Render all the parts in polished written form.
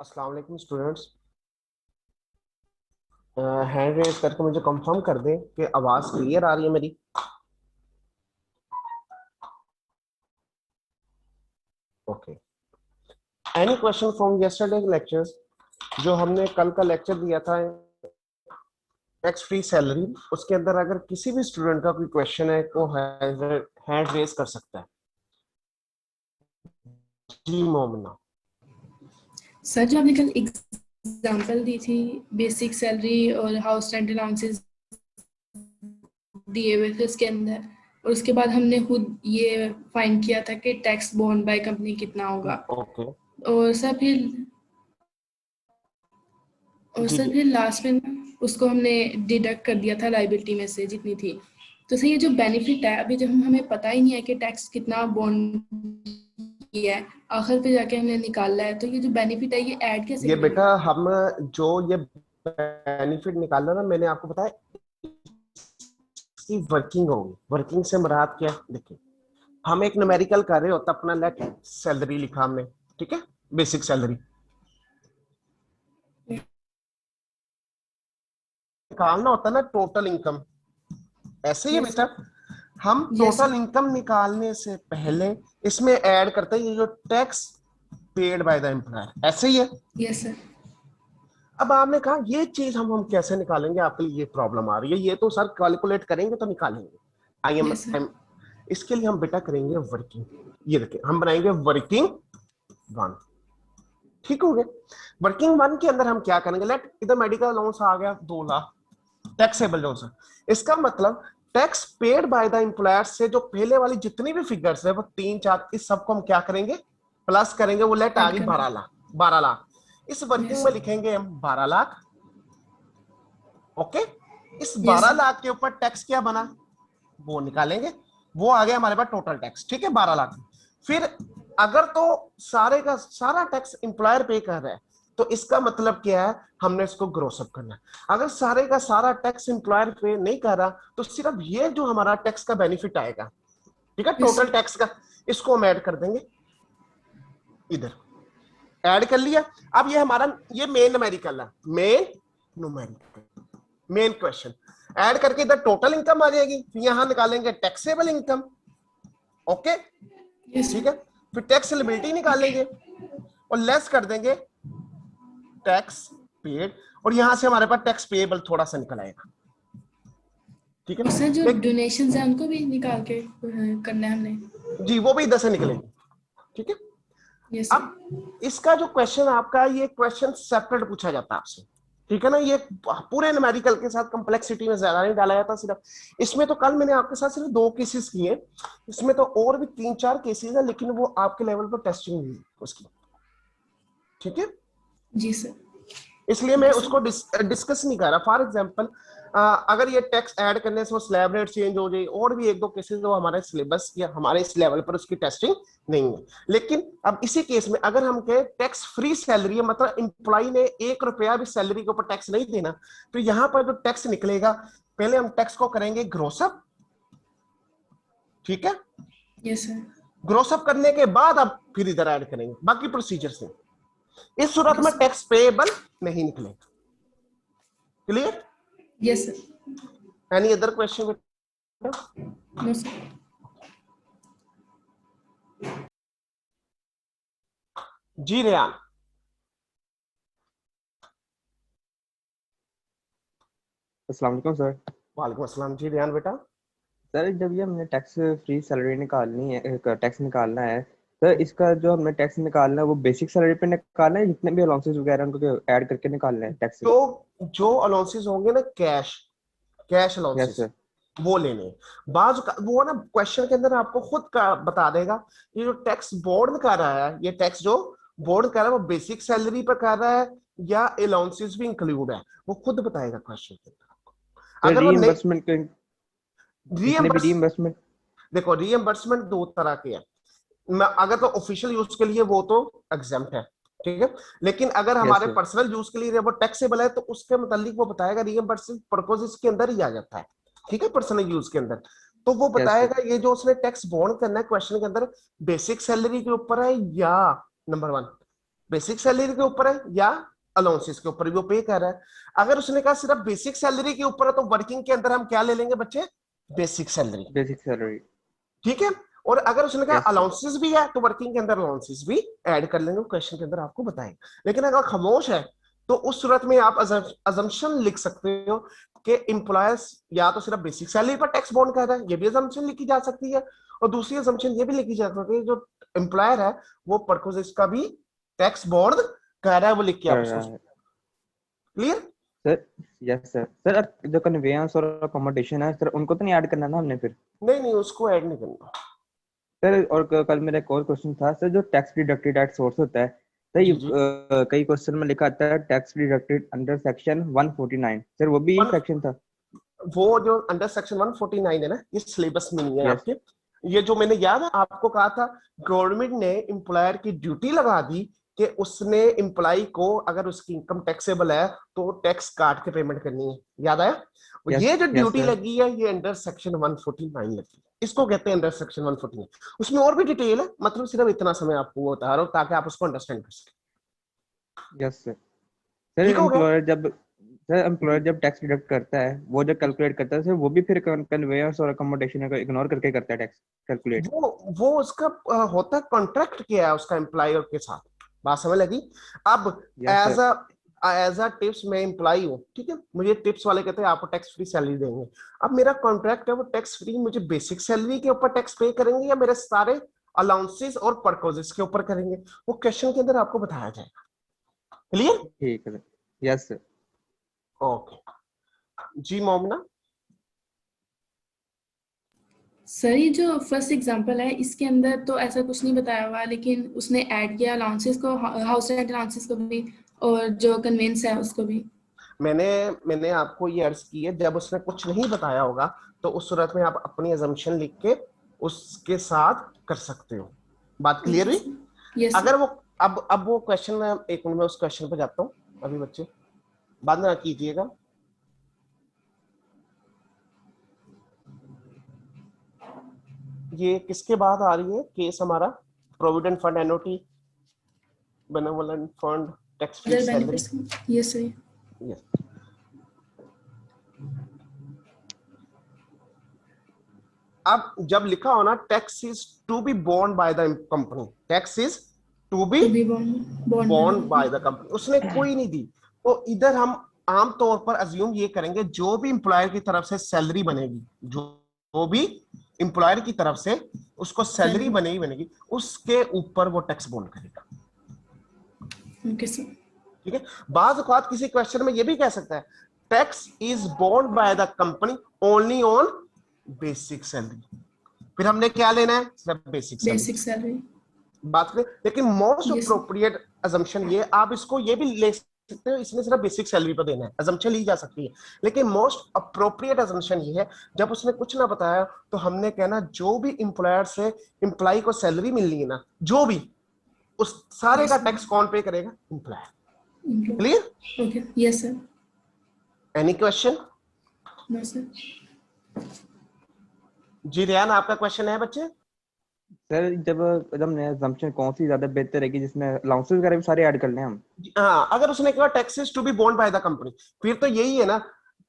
अस्सलाम वालेकुम students. Hand raise करके मुझे कंफर्म कर दें कि आवाज क्लियर आ रही है मेरी। Okay. Any question from yesterday lectures? जो हमने कल का लेक्चर दिया था टैक्स फ्री सैलरी, उसके अंदर अगर किसी भी स्टूडेंट का कोई क्वेश्चन है वो हैंड रेज कर सकता है। जी मोमना। सर, जो आपने कल एग्जांपल दी थी बेसिक सैलरी और हाउस रेंट अलाउंसेस दिए हुए थे उसके अंदर, और उसके बाद हमने खुद ये फाइंड किया था कि टैक्स बोर्न बाय कंपनी कितना होगा। ओके। और सर फिर और जी सर जी। फिर लास्ट में उसको हमने डिडक्ट कर दिया था लाइबिलिटी में से जितनी थी। तो सर ये जो बेनिफिट है, अभी जब हमें पता ही नहीं है कि टैक्स कितना बोर्न किया है, आखिर पे जाके हमने निकाला है, तो ये जो बेनिफिट है ये ऐड कैसे ये करेंगे? बेटा हम जो ये बेनिफिट निकालना ना, मैंने आपको बताया इसकी वर्किंग होगी। वर्किंग से मुराद क्या है? देखिए, हम एक न्यूमेरिकल कर रहे होता, अपना लेट सैलरी लिखा हमने, ठीक है, बेसिक सैलरी निकालना होता ना, टोटल इनकम। ऐसे ही है यस बेटा, हम यस टोटल इनकम निकालने से पहले इसमें ऐड करते हैं ये जो tax paid by the employer. ऐसे ही है। Yes sir. अब आपने कहा ये चीज हम कैसे निकालेंगे, आपके लिए ये प्रॉब्लम आ रही है, ये तो सर कैलकुलेट करेंगे तो निकालेंगे। I am yes sir. इसके लिए हम बेटा करेंगे वर्किंग। ये देखिए, हम बनाएंगे वर्किंग वन। ठीक हो गया। वर्किंग वन के अंदर हम क्या करेंगे, लेट इधर मेडिकल अलाउंस आ गया 2 लाख टैक्सेबल जो है। इसका मतलब tax paid by the employer से जो पहले वाली जितनी भी फिगर्स है वो 3 4, इस सबको हम क्या करेंगे, प्लस करेंगे। वो लेट आ ऐड गई करना। 12 लाख। 12 लाख इस वर्किंग यस में सर। लिखेंगे हम 12 लाख। ओके। इस यस 12 सर। लाख के ऊपर टैक्स क्या बना वो निकालेंगे। वो आ गया हमारे पास टोटल टैक्स, ठीक है, 12 लाख। फिर अगर तो सारे का सारा टैक्स एम्प्लॉयर पे कर रहा है तो इसका मतलब क्या है, हमने इसको ग्रोस अप करना है। अगर सारे का सारा टैक्स एम्प्लॉयर पे नहीं कर रहा तो सिर्फ ये जो हमारा टैक्स का बेनिफिट आएगा, ठीक है, यस टोटल सर। टैक्स का, इसको हम ऐड कर देंगे इधर। ऐड कर लिया। अब ये हमारा ये मेन न्यूमेरिकल है, main numerical, main question. Add करके इधर टोटल इनकम आ जाएगी, फिर यहां निकालेंगे टैक्सेबल इनकम। ओके। यस ठीक सर। है। फिर टैक्स लिबिलिटी निकालेंगे और लेस कर देंगे टैक्स पेड, और यहां से हमारे पास टैक्स पेएबल थोड़ा सा निकल आएगा। ठीक है और ना। सर जो लेकिन डोनेशंस हैं उनको भी निकाल के करना है हमने। जी वो भी इधर से निकलेंगे। ठीक है। Yes sir. अब इसका जो क्वेश्चन आपका, ये क्वेश्चन सेपरेट पूछा जाता है आपसे, ठीक है ना। ये पूरे न्यूमेरिकल के साथ कंप्लेक्सिटी में ज्यादा नहीं डाला जाता सिर्फ इसमें। तो कल मैंने आपके साथ सिर्फ 2 केसेस किए, इसमें तो और भी 3 4 केसेस है, लेकिन वो आपके लेवल पर टेस्टिंग हुई उसकी। ठीक है। जी सर। इसलिए मैं ओके उसको सर। डिस्कस नहीं कर रहा। फॉर एग्जांपल, अगर ये टैक्स ऐड करने से वो स्लैब रेट चेंज हो जाए, और भी 1 2 केसेस जो हमारे सिलेबस या हमारे इस लेवल पर उसकी टेस्टिंग नहीं है। लेकिन अब इसी केस में अगर हम कहें टैक्स फ्री सैलरी है, मतलब इंप्लॉई ने 1 रुपया भी सैलरी के ऊपर टैक्स नहीं देना, तो यहाँ पर जो टैक्स निकलेगा, पहले हम टैक्स को करेंगे ग्रोसअप। ठीक है। Yes sir. ग्रोसअप करने के बाद अब फिर इधर ऐड करेंगे बाकी प्रोसीजर से। इस सूरत ओके में सर। टैक्स पेएबल नहीं निकलेगा। Clear? Yes sir. Any other question? No sir. जी रेयान। अस्सलाम वालेकुम सर। वालेकुम अस्सलाम। जी रेयान बेटा। सर, जब ये हमने टैक्स फ्री सैलरी निकालनी है, टैक्स निकालना है, सर इसका जो हमने टैक्स निकालना है वो बेसिक सैलरी पे निकालना है, जितने भी अलाउंसेस वगैरह उनको ऐड करके निकालना है टैक्स? तो जो अलाउंसेस होंगे ना, cash cash yes allowances, sir. वो लेने हैं। वो ना क्वेश्चन के अंदर आपको खुद का बता देगा। ये जो टैक्स बोर्ड कर रहा है, ये टैक्स जो बोर्ड कर रहा है, वो बेसिक सैलरी पर कर रहा है या अलाउंसेस भी इंक्लूड है, वो खुद बताएगा क्वेश्चन के अंदर। सर अगर वो नहीं रीइंबर्समेंट के जितने भी रीएम्बर्स, रीइंबर्समेंट। देखो रीएम्बर्समेंट 2 तरह के हैं। अगर तो ऑफिशियल यूज के लिए वो तो एग्जाम्प्ट है, ठीक है। लेकिन अगर यस हमारे सर। पर्सनल यूज के लिए वो टैक्सेबल है तो उसके मुतालिक वो बताएगा, रीइंबर्समेंट पर्पसेस के अंदर ही आ जाता है, ठीक है, पर्सनल यूज के अंदर। तो वो यस सर। बताएगा ये जो उसने टैक्स बॉन्ड करना है क्वेश्चन के अंदर, बेसिक सैलरी के ऊपर है या नंबर 1 बेसिक सैलरी के ऊपर है या अलाउंसेस के ऊपर भी वो पे कर रहा है। अगर उसने कहा सिर्फ बेसिक सैलरी के ऊपर है तो वर्किंग के अंदर हम क्या ले लेंगे बच्चे, बेसिक सैलरी, बेसिक सैलरी। ठीक है। और अगर उसने कहा यस सर। अलाउंसेस भी है तो वर्किंग के अंदर अलाउंसेस भी ऐड कर लेंगे, क्वेश्चन के अंदर आपको बताएंगे। लेकिन अगर खामोश है तो उस सूरत में आप अजम्पशन लिख सकते हो कि एम्प्लॉयर्स या तो सिर्फ बेसिक सैलरी पर टैक्स बॉन्ड कर रहा है, ये भी अजम्पशन लिखी जा सकती है। और दूसरी अजम्पशन ये भी लिखी जा सकती है जो एम्प्लॉयर है वो परकोज का भी टैक्स बॉन्ड कर रहा है, वो लिख के आप कर उसको रहा है clear. Sir. Yes sir. Sir जो कन्वेंस और अकोमोडेशन है सर, उनको तो नहीं ऐड करना ना हमने फिर? नहीं नहीं उसको ऐड नहीं करना। सर और कल मेरा एक और क्वेश्चन था सर, जो टैक्स डिडक्टेड एट सोर्स होता है सर, ये जी जी। कई क्वेश्चन में लिखा आता है tax deducted under section 149, sir वो भी यही वन, सेक्शन था? वो जो अंडर सेक्शन 149 है ना, ये सिलेबस में नहीं है यस। आपके। ये जो मैंने याद है आपको कहा था, गवर्नमेंट ने एम्प्लॉयर की ड्यूटी लगा दी कि उसने एम्प्लॉय को अगर उसकी इनकम टैक्सेबल है तो टैक्स काट के पेमेंट करनी है, याद आया। और यस ये जो यस ड्यूटी सर। लगी है ये अंडर सेक्शन 149 लगी है, इसको कहते हैं अंडर सेक्शन 149। उसमें और भी डिटेल है, मतलब सिर्फ इतना समय आपको बता रहा हूँ ताकि आप उसको अंडरस्टैंड कर सकें। Yes sir. सर ठीक हो गया। एम्प्लॉयर जब टैक्स डिडक्ट करता है, वो जो कैलकुलेट करता है सर, वो भी फिर कन्वेंस और अकोमोडेशन को इग्नोर करके करता है टैक्स कैलकुलेट? वो उसका होता है कॉन्ट्रैक्ट किया है उसका एम्प्लॉयर के साथ, बात समझ लगी। अब यस एज सर। अ टिप्स मैं एम्प्लॉय हूँ, ठीक है, मुझे टिप्स वाले कहते हैं आपको टैक्स फ्री सैलरी देंगे। अब मेरा कॉन्ट्रैक्ट है वो टैक्स फ्री, मुझे बेसिक सैलरी के ऊपर टैक्स पे करेंगे या मेरे सारे अलाउंसेस और परकोजेस के ऊपर करेंगे, वो क्वेश्चन के अंदर आपको बताया जाएगा। क्लियर। ठीक है सर। Yes sir. ओके जी मोमना। सर ये जो फर्स्ट एग्जांपल है इसके अंदर तो ऐसा कुछ नहीं बताया हुआ, लेकिन उसने ऐड किया अलाउंसेस को, हाउस रेंट अलाउंसेस को भी और जो कन्वेंस है उसको भी। मैंने मैंने आपको ये अर्ज की है, जब उसने कुछ नहीं बताया होगा तो उस सूरत में आप अपनी अजम्पशन लिख के उसके साथ कर सकते हो। बात क्लियर ओके हुई। सर। यस अगर सर। वो अब वो क्वेश्चन में एक मिनट में उस क्वेश्चन पे जाता हूँ, अभी बच्चे बाद में ना कीजिएगा। ये किसके बाद आ रही है केस हमारा, provident fund, not, benevolent fund, tax free other salary. Benefits. Yes sir. Yes. अब जब लिखा हो ना tax is to be borne by the company, tax is to be to be bond by the bond by company. The company, उसने कोई नहीं दी। तो इधर हम आमतौर पर अज्यूम ये करेंगे जो भी इंप्लॉयर की तरफ से सैलरी बनेगी, जो भी इंप्लॉयर की तरफ से उसको सैलरी सैलरी। बनेगी उसके ऊपर वो टैक्स बॉन्ड करेगा। Okay sir. ठीक है। बाज औकात किसी क्वेश्चन में ये भी कह सकता है tax is bond by the company only on basic salary, फिर हमने क्या लेना है, सिर्फ बेसिक बेसिक सैलरी सैलरी। बात करें। लेकिन मोस्ट यस। अप्रोप्रिएट अजम्पशन ये, आप इसको ये भी ले सकते हो इसने सिर्फ बेसिक सैलरी पर देना है, अजम्पशन ली जा सकती है। लेकिन मोस्ट अप्रोप्रिएट अजम्पशन ये है जब उसने कुछ ना बताया तो हमने कहना जो भी इंप्लॉयर से इंप्लॉय को सैलरी मिलनी है ना, जो भी, उस सारे का यस टैक्स कौन पे करेगा, employer. Sir. Clear. Okay. Yes sir. Any question. No sir. जी रेहान आपका क्वेश्चन है बच्चे। सर जब जब हमने assumption कौन सी ज्यादा बेहतर रहेगी, जिसमें अलाउंसेस वगैरह भी सारे ऐड कर लें हम? हाँ अगर उसने कहा taxes to be borne by the company, फिर तो यही है ना,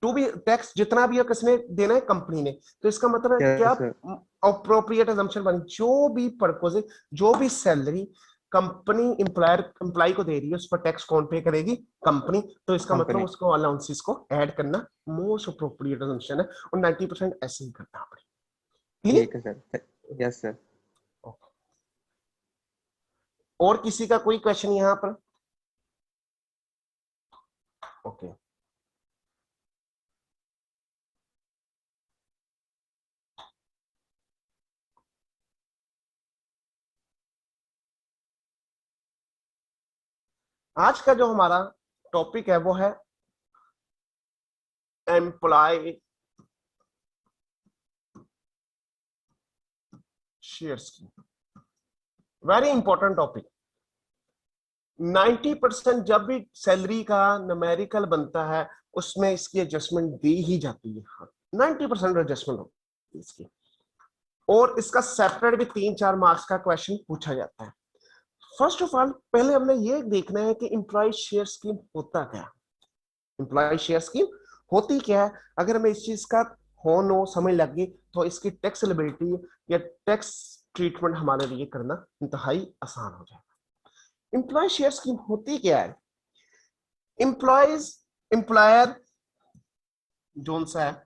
टू बी टैक्स जितना भी है किसने देना है, कंपनी ने। तो इसका मतलब है क्या, यस सर। अप्रोप्रिएट अजम्पशन बनी जो भी पर्पज, जो भी सैलरी कंपनी एम्प्लॉय को दे रही है उस पर टैक्स कौन पे करेगी, कंपनी। तो इसका मतलब कंपनी। उसको अलाउंसेस को ऐड करना मोस्ट अप्रोप्रिएट अजम्पशन है, और 90% ऐसे ही करना पड़ेगा। ठीक है सर। Yes sir. और किसी का कोई क्वेश्चन यहाँ पर। ओके आज का जो हमारा टॉपिक है वो है एम्प्लॉय शेयर्स की, वेरी इंपॉर्टेंट टॉपिक। 90% जब भी सैलरी का न्यूमेरिकल बनता है उसमें इसकी एडजस्टमेंट दी ही जाती है, 90% एडजस्टमेंट होती है इसकी। और इसका सेपरेट भी 3-4 मार्क्स का क्वेश्चन पूछा जाता है। फर्स्ट ऑफ ऑल पहले हमने ये देखना है कि एम्प्लॉय शेयर स्कीम होता क्या है। एम्प्लॉय शेयर स्कीम होती क्या है, अगर हमें इस चीज का हो नो समझ लग गई तो इसकी टैक्स एलिजिबिलिटी या टैक्स ट्रीटमेंट हमारे लिए करना इंतहाई आसान हो जाएगा। एम्प्लॉय शेयर स्कीम होती क्या है? एम्प्लॉयज एम्प्लॉयर जोन सा है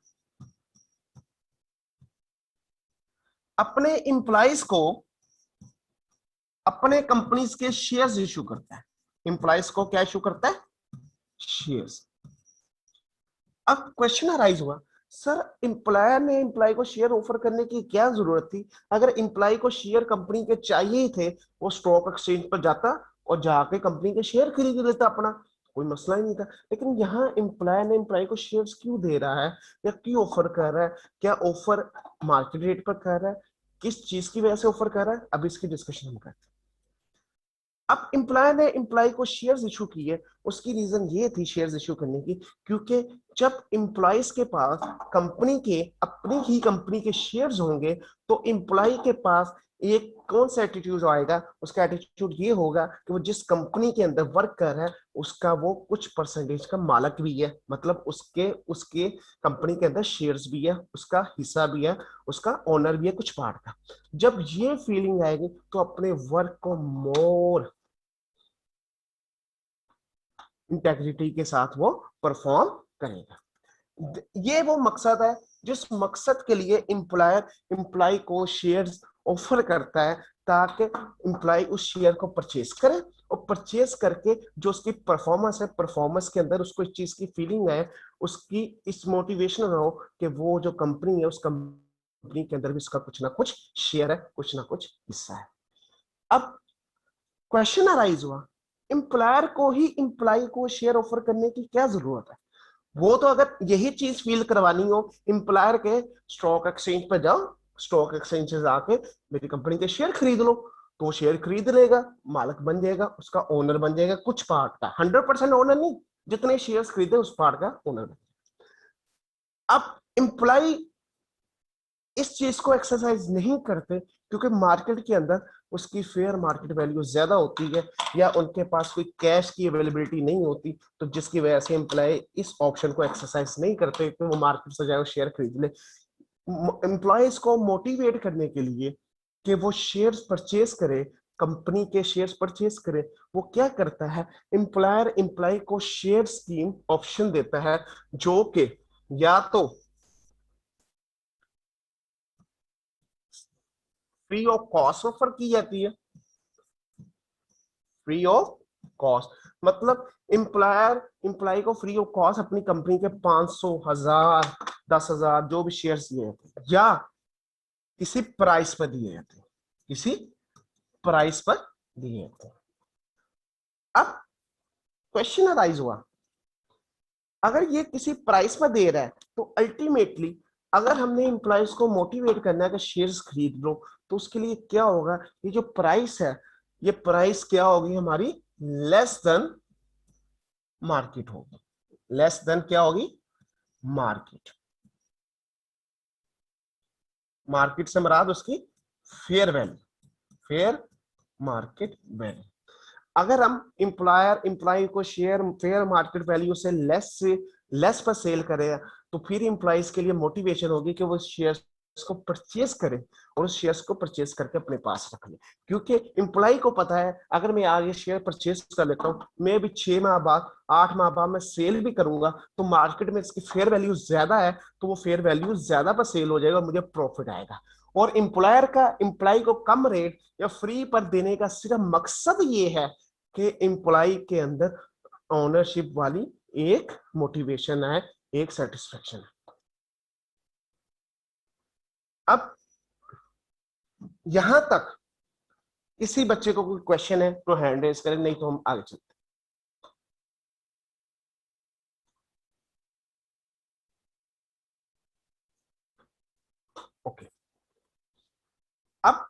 अपने एम्प्लॉयज को अपने कंपनीज के शेयर्स इशू करता है। एम्प्लॉयज को क्या इशू करता है? शेयर्स। अब क्वेश्चन अराइज हुआ, सर एम्प्लॉयर ने एम्प्लॉय को शेयर ऑफर करने की क्या जरूरत थी? अगर एम्प्लॉय को शेयर कंपनी के चाहिए ही थे, वो स्टॉक एक्सचेंज पर जाता और जाके कंपनी के शेयर खरीद लेता अपना, कोई मसला ही नहीं था। लेकिन यहाँ एम्प्लॉयर ने एम्प्लॉय को शेयर्स क्यों दे रहा है या क्यों ऑफर कर रहा है? क्या ऑफर मार्केट रेट पर कर रहा है? किस चीज की वजह से ऑफर कर रहा है? अब इसकी डिस्कशन हम करते हैं। अब एम्प्लॉयर ने एम्प्लॉय को शेयर्स इशू किए, उसकी रीजन ये थी शेयर्स इशू करने की, क्योंकि जब एम्प्लॉयज के पास कंपनी के अपनी ही कंपनी के शेयर्स होंगे तो एम्प्लॉय के पास एक कौन सा एटीट्यूड आएगा? उसका एटीट्यूड ये होगा कि वो जिस कंपनी के अंदर वर्क कर रहा है उसका वो कुछ परसेंटेज का मालिक भी है, मतलब उसके उसके कंपनी के अंदर शेयर्स भी है, उसका हिस्सा भी है, उसका ओनर भी है कुछ पार्ट का। जब ये फीलिंग आएगी तो अपने वर्क को मोर इंटेग्रिटी के साथ वो परफॉर्म करेगा। ये वो मकसद है जिस मकसद के लिए एम्प्लॉयर एम्प्लॉय को शेयर्स ऑफर करता है, ताकि एम्प्लॉय उस शेयर को परचेज करे और परचेज करके जो उसकी परफॉर्मेंस है, परफॉर्मेंस के अंदर उसको इस चीज की फीलिंग है, उसकी इस मोटिवेशन हो कि वो जो कंपनी है उस कंपनी के अंदर भी उसका कुछ ना कुछ शेयर है, कुछ ना कुछ हिस्सा है। अब क्वेश्चन अराइज हुआ, एम्प्लॉयर को ही एम्प्लॉय को शेयर ऑफर करने की क्या जरूरत है? वो तो अगर यही चीज फील करवानी हो एम्प्लॉयर के, स्टॉक एक्सचेंज पर जाओ, स्टॉक एक्सचेंज से जाके मेरी कंपनी के शेयर खरीद लो, तो वो शेयर खरीद लेगा, मालिक बन जाएगा, उसका ओनर बन जाएगा कुछ पार्ट का, 100% ओनर नहीं, जितने शेयर्स खरीदे उस पार्ट का ओनर बन। अब एम्प्लॉय इस चीज को एक्सरसाइज नहीं करते क्योंकि मार्केट के अंदर उसकी फेयर मार्केट वैल्यू ज्यादा होती है या उनके पास कोई कैश की अवेलेबिलिटी नहीं होती, तो जिसकी वजह से एम्प्लॉय इस ऑप्शन को एक्सरसाइज नहीं करते कि वो मार्केट से जाए शेयर खरीद ले। एम्प्लॉयज को मोटिवेट करने के लिए कि वो शेयर्स परचेज करे, कंपनी के शेयर्स परचेज करे, वो क्या करता है, एम्प्लॉयर एम्प्लॉय को शेयर स्कीम ऑप्शन देता है जो कि या तो फ्री ऑफ कॉस्ट ऑफर की जाती है। फ्री ऑफ कॉस्ट मतलब एम्प्लॉयर एम्प्लॉय को फ्री ऑफ कॉस्ट अपनी कंपनी के 500, 1000, 10,000 जो भी शेयर्स दिए जाते या किसी प्राइस पर दिए जाते, किसी प्राइस पर दिए जाते। अब क्वेश्चन अराइज हुआ, अगर ये किसी प्राइस पर दे रहा है तो अल्टीमेटली अगर हमने एम्प्लॉयज को मोटिवेट करना है कि शेयर्स खरीद लो, तो उसके लिए क्या होगा, ये जो प्राइस है ये प्राइस क्या होगी हमारी, लेस देन मार्केट होगी। लेस देन क्या होगी? मार्केट। मार्केट से मुराद उसकी fair value, fair market value. अगर हम एम्प्लॉयर एम्प्लॉय को शेयर फेयर मार्केट वैल्यू से लेस पर सेल करें तो फिर एम्प्लॉयज के लिए मोटिवेशन होगी कि वो शेयर्स को परचेज करें और उस शेयर्स को परचेज करके अपने पास रख लें, क्योंकि एम्प्लॉय को पता है अगर मैं आगे शेयर परचेज कर लेता हूँ, मैं भी 6 माह बाद 8 माह बाद मैं सेल भी करूंगा तो मार्केट में इसकी फेयर वैल्यू ज्यादा है, तो वो फेयर वैल्यू ज्यादा पर सेल हो जाएगा, मुझे प्रॉफिट आएगा। और एम्प्लॉयर का एम्प्लॉय को कम रेट या फ्री पर देने का सिर्फ मकसद ये है कि एम्प्लॉय के अंदर ओनरशिप वाली एक मोटिवेशन है, एक सेटिस्फेक्शन है। अब यहां तक किसी बच्चे को कोई क्वेश्चन है तो हैंड रेज करें, नहीं तो हम आगे चलते। ओके। अब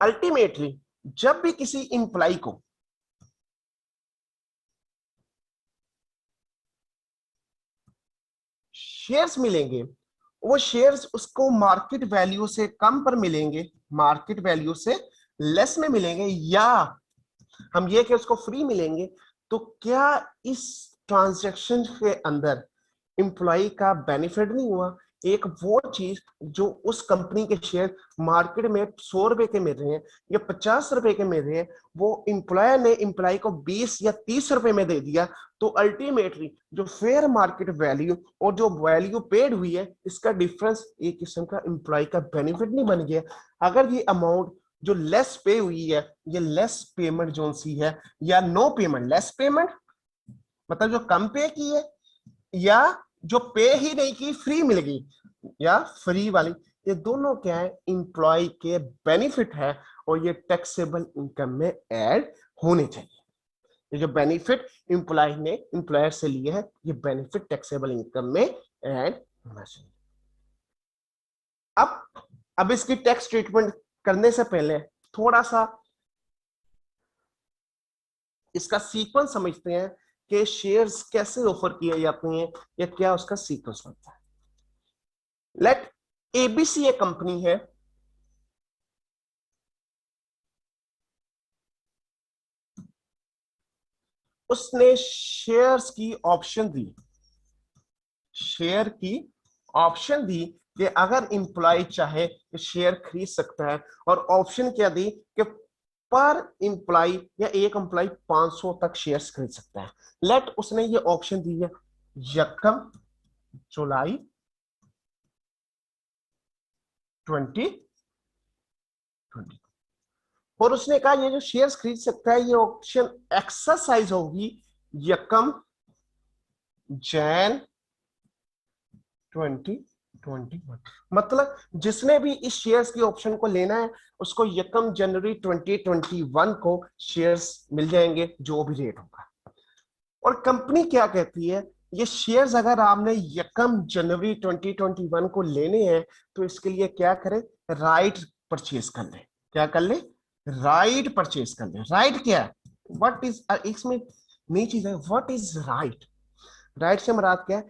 अल्टीमेटली जब भी किसी एम्प्लॉय को शेयर्स मिलेंगे, वो शेयर्स उसको मार्केट वैल्यू से कम पर मिलेंगे, मार्केट वैल्यू से लेस में मिलेंगे या हम ये कि उसको फ्री मिलेंगे, तो क्या इस ट्रांजैक्शन के अंदर एम्प्लॉय का बेनिफिट नहीं हुआ? एक वो चीज जो उस कंपनी के शेयर मार्केट में 100 रुपए के मिल रहे हैं या 50 रुपए के मिल रहे हैं, वो एम्प्लॉयर ने एम्प्लॉय को 20 या 30 रुपए में दे दिया, तो अल्टीमेटली जो फेयर मार्केट वैल्यू और जो वैल्यू पेड हुई है, इसका डिफरेंस एक किस्म का एम्प्लॉय का बेनिफिट नहीं बन गया? अगर ये अमाउंट जो लेस पे हुई है, ये लेस पेमेंट जो सी है, या नो पेमेंट, लेस पेमेंट मतलब जो कम पे की है, या जो पे ही नहीं की फ्री मिल गई, या फ्री वाली, ये दोनों क्या है? इंप्लॉय के बेनिफिट है और ये टैक्सेबल इनकम में ऐड होने चाहिए। ये जो बेनिफिट इंप्लॉय ने इंप्लॉयर से लिए है, ये बेनिफिट टैक्सेबल इनकम में ऐड होना चाहिए। अब इसकी टैक्स ट्रीटमेंट करने से पहले थोड़ा सा इसका सीक्वेंस समझते हैं कि शेयर्स कैसे ऑफर किए जाते हैं या क्या उसका सीक्वेंस होता है। लेट एबीसी एक कंपनी है, उसने शेयर्स की ऑप्शन दी, शेयर की ऑप्शन दी कि अगर इंप्लॉय चाहे तो शेयर खरीद सकता है, और ऑप्शन क्या दी कि पर इंप्लॉय या एक एम्प्लॉय 500 तक शेयर्स खरीद सकता है। लेट उसने ये ऑप्शन दी है 1 जुलाई 2020, और उसने कहा ये जो शेयर्स खरीद सकता है, ये ऑप्शन एक्सरसाइज होगी 1 जैन 2021। मतलब जिसने भी इस शेयर्स की ऑप्शन को लेना है, उसको 1 जनवरी 2021 को शेयर्स मिल जाएंगे, जो भी रेट होगा। और कंपनी क्या कहती है, ये शेयर्स अगर आपने 1 जनवरी 2021 को लेने हैं, तो इसके लिए क्या करें? राइट परचेज कर ले। क्या कर ले? राइट परचेज कर ले। राइट क्या है? व्हाट इज, इसमें नई चीज है, व्हाट इज राइट? राइट से मुराद क्या है?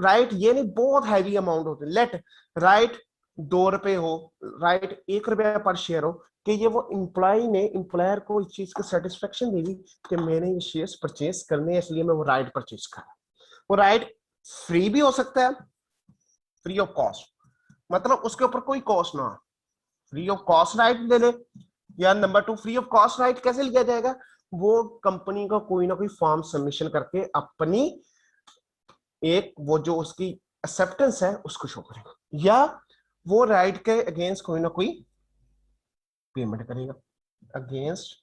राइट ये नहीं बहुत हैवी अमाउंट होते, लेट राइट 2 रुपए हो, राइट 1 रुपया पर शेयर हो, कि ये वो इंप्लॉय ने इंप्लॉयर को इस चीज की सेटिस्फेक्शन दे दी कि मैंने ये शेयर्स परचेज करने हैं, इसलिए मैं वो राइट परचेज कर रहा हूं। वो राइट फ्री भी हो सकता है, फ्री ऑफ कॉस्ट, मतलब उसके ऊपर कोई कॉस्ट ना, फ्री ऑफ कॉस्ट राइट ले ले। या number 2, free of cost right कैसे लिया जाएगा? वो कंपनी का कोई ना कोई फॉर्म सबमिशन करके अपनी एक वो जो उसकी एक्सेप्टेंस है उसको शो करेगा, या वो राइट के अगेंस्ट कोई ना कोई पेमेंट करेगा, अगेंस्ट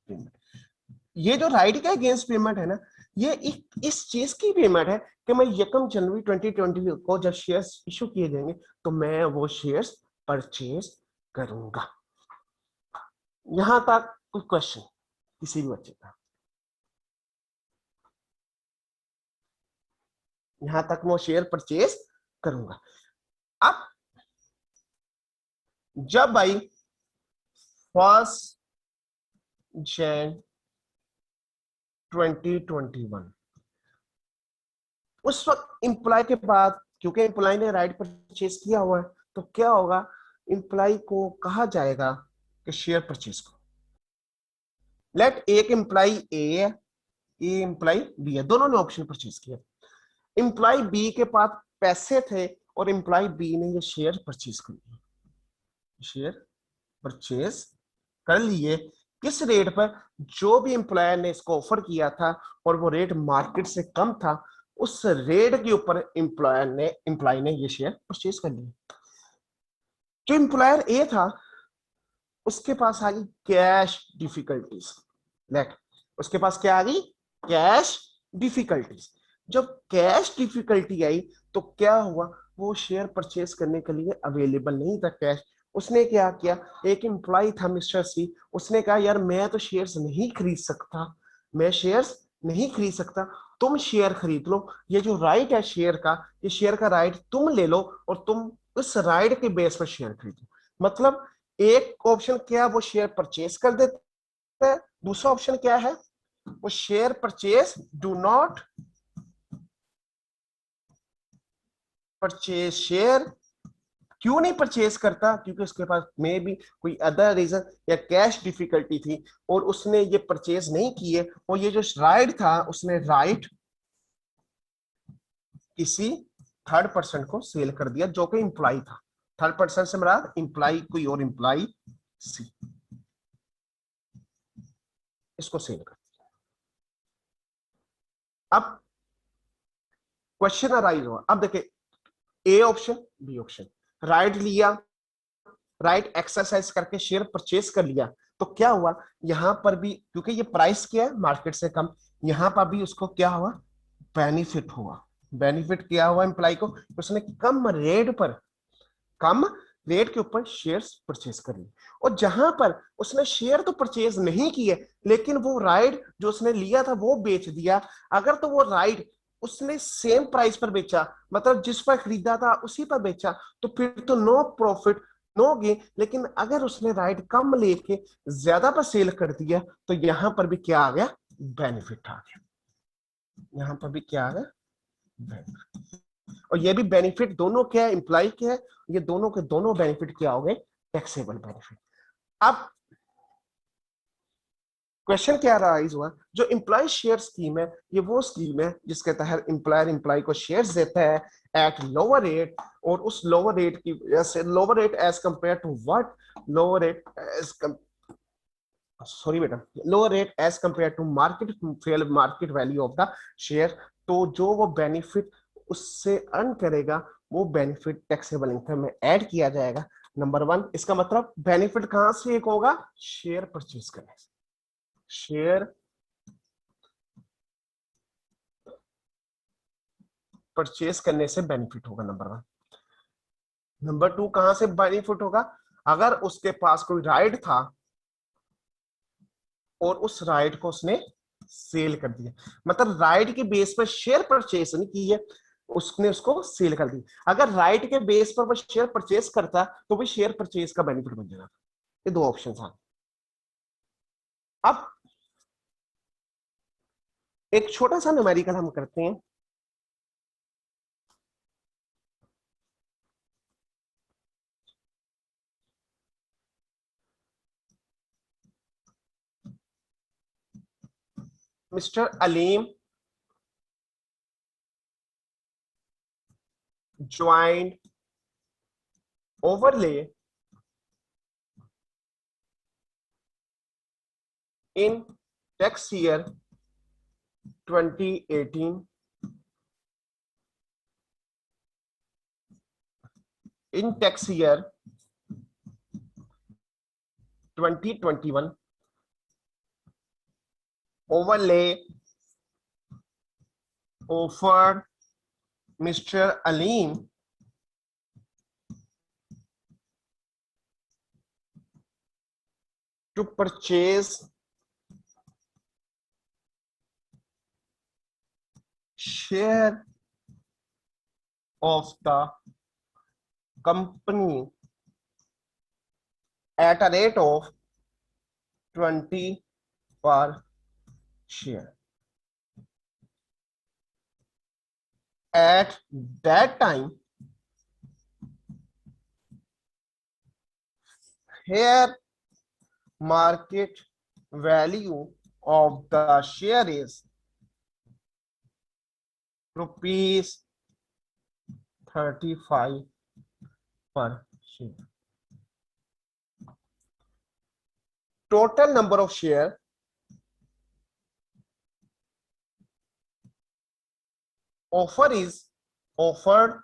पेमेंट। ये जो राइट के अगेंस्ट पेमेंट है ना, ये एक इस चीज की पेमेंट है कि मैं 1 जनवरी 2020 को जब शेयर्स इशू किए जाएंगे, तो मैं वो शेयर्स परचेज करूंगा। यहां तक कोई क्वेश्चन किसी भी बच्चे का? यहां तक मैं शेयर परचेज करूंगा। अब जब आई 1 जनवरी 2021, उस वक्त इंप्लॉय के बाद, क्योंकि इंप्लॉय ने राइट परचेज किया हुआ है, तो क्या होगा? इंप्लॉय को कहा जाएगा कि शेयर परचेज करो। लेट एक इंप्लॉय ए है, ये इंप्लॉय बी है, दोनों ने ऑप्शन परचेज किया। इंप्लॉय बी के पास पैसे थे और इंप्लॉय बी ने ये शेयर परचेज कर लिए, शेयर परचेज कर लिए। किस रेट पर? जो भी एम्प्लॉयर ने इसको ऑफर किया था और वो रेट मार्केट से कम था, उस रेट के ऊपर एम्प्लॉय ने ये शेयर परचेज कर लिया। जो एम्प्लॉयर ए था, उसके पास आ गई कैश डिफिकल्टीज। लेट उसके पास क्या आ गई? Cash difficulties. जब कैश डिफिकल्टी आई, तो क्या हुआ? वो शेयर परचेज करने के लिए अवेलेबल नहीं था कैश। उसने क्या किया? एक एम्प्लॉय था मिस्टर सी, उसने कहा यार मैं तो शेयर्स नहीं खरीद सकता, मैं शेयर्स नहीं खरीद सकता, तुम शेयर खरीद लो। ये जो राइट है शेयर का, ये शेयर का राइट तुम ले लो और तुम उस राइट के बेस पर शेयर खरीदो। मतलब एक ऑप्शन क्या, वो शेयर परचेज कर देते हैं, दूसरा ऑप्शन क्या है? वो share purchase do not purchase share क्यों नहीं परचेज करता? क्योंकि उसके पास मे भी कोई अदर रीजन या कैश डिफिकल्टी थी और उसने ये परचेज नहीं किए, और ये जो राइट था उसने राइट किसी थर्ड पर्सन को सेल कर दिया जो कि इंप्लॉय था। थर्ड पर्सन से मुराद इंप्लॉय कोई और इंप्लॉय सी, इसको सेल कर दिया। अब क्वेश्चन अराइज हुआ, अब देखिए A option B option, right लिया, राइट एक्सरसाइज करके शेयर परचेज कर लिया, तो क्या हुआ यहां पर भी, क्योंकि ये प्राइस क्या है मार्केट से कम, यहां पर भी उसको क्या हुआ, बेनिफिट हुआ। बेनिफिट क्या हुआ एम्प्लॉय को, उसने कम रेट के ऊपर शेयर्स परचेज कर लिए। और जहां पर उसने शेयर तो परचेज नहीं किए, लेकिन वो राइट जो उसने लिया था वो बेच दिया। अगर तो वो राइट उसने सेम प्राइस पर बेचा, मतलब जिस पर खरीदा था उसी पर बेचा, तो फिर तो नो प्रॉफिट नो गेन। लेकिन अगर उसने राइट कम लेके ज्यादा पर सेल कर दिया, तो यहां पर भी क्या आ गया, बेनिफिट आ गया। यहां पर भी क्या आ गया, बेनिफिट। और ये भी बेनिफिट दोनों क्या है, इंप्लाई क्या है, ये दोनों के दोनों बेनिफिट क्या हो गए, टैक्सेबल बेनिफिट। अब क्वेश्चन क्या राइज हुआ, जो इंप्लॉय शेयर स्कीम है, ये वो स्कीम है जिसके तहत इंप्लॉयर इंप्लॉय को शेयर्स देता है एट लोअर रेट, और उस लोअर रेट की वजह से, lower rate as compare to what, lower rate as sorry बेटा, lower rate as compare to market fair market value of the share. तो जो वो बेनिफिट उससे अर्न करेगा, वो बेनिफिट टैक्सेबल इनकम में ऐड किया जाएगा। नंबर वन, इसका मतलब बेनिफिट कहां से एक होगा, शेयर परचेज करने से। शेयर परचेज करने से बेनिफिट होगा, नंबर वन। नंबर टू, कहां से बेनिफिट होगा, अगर उसके पास कोई राइट था और उस राइट को उसने सेल कर दिया, मतलब राइट के बेस पर शेयर परचेज नहीं की है, उसने उसको सेल कर दी। अगर राइट के बेस पर वो शेयर परचेज करता, तो भी शेयर परचेज का बेनिफिट बन जाता। ये दो ऑप्शन था। अब एक छोटा सा न्यूमेरिकल हम करते हैं। Mister Aleem joint overlay in tax year 2018, in tax year 2021, overlay offered Mr. Aleem to purchase share of the company at a rate of 20 per share. At that time, here market value of the share is rupees 35 per share. Total number of share offered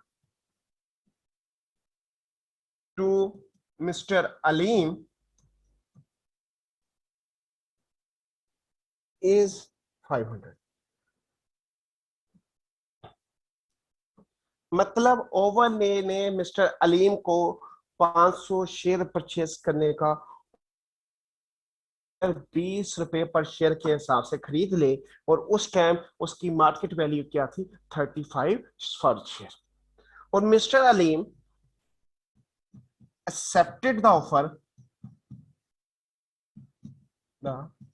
to Mr. Aleem is 500. मतलब overlay ने mister Aleem को 500 share purchase करने का 20 रुपए पर share के हिसाब से खरीद ले, और उस टाइम उसकी मार्केट वैल्यू क्या थी, 35 पर शेयर। और mister Aleem accepted the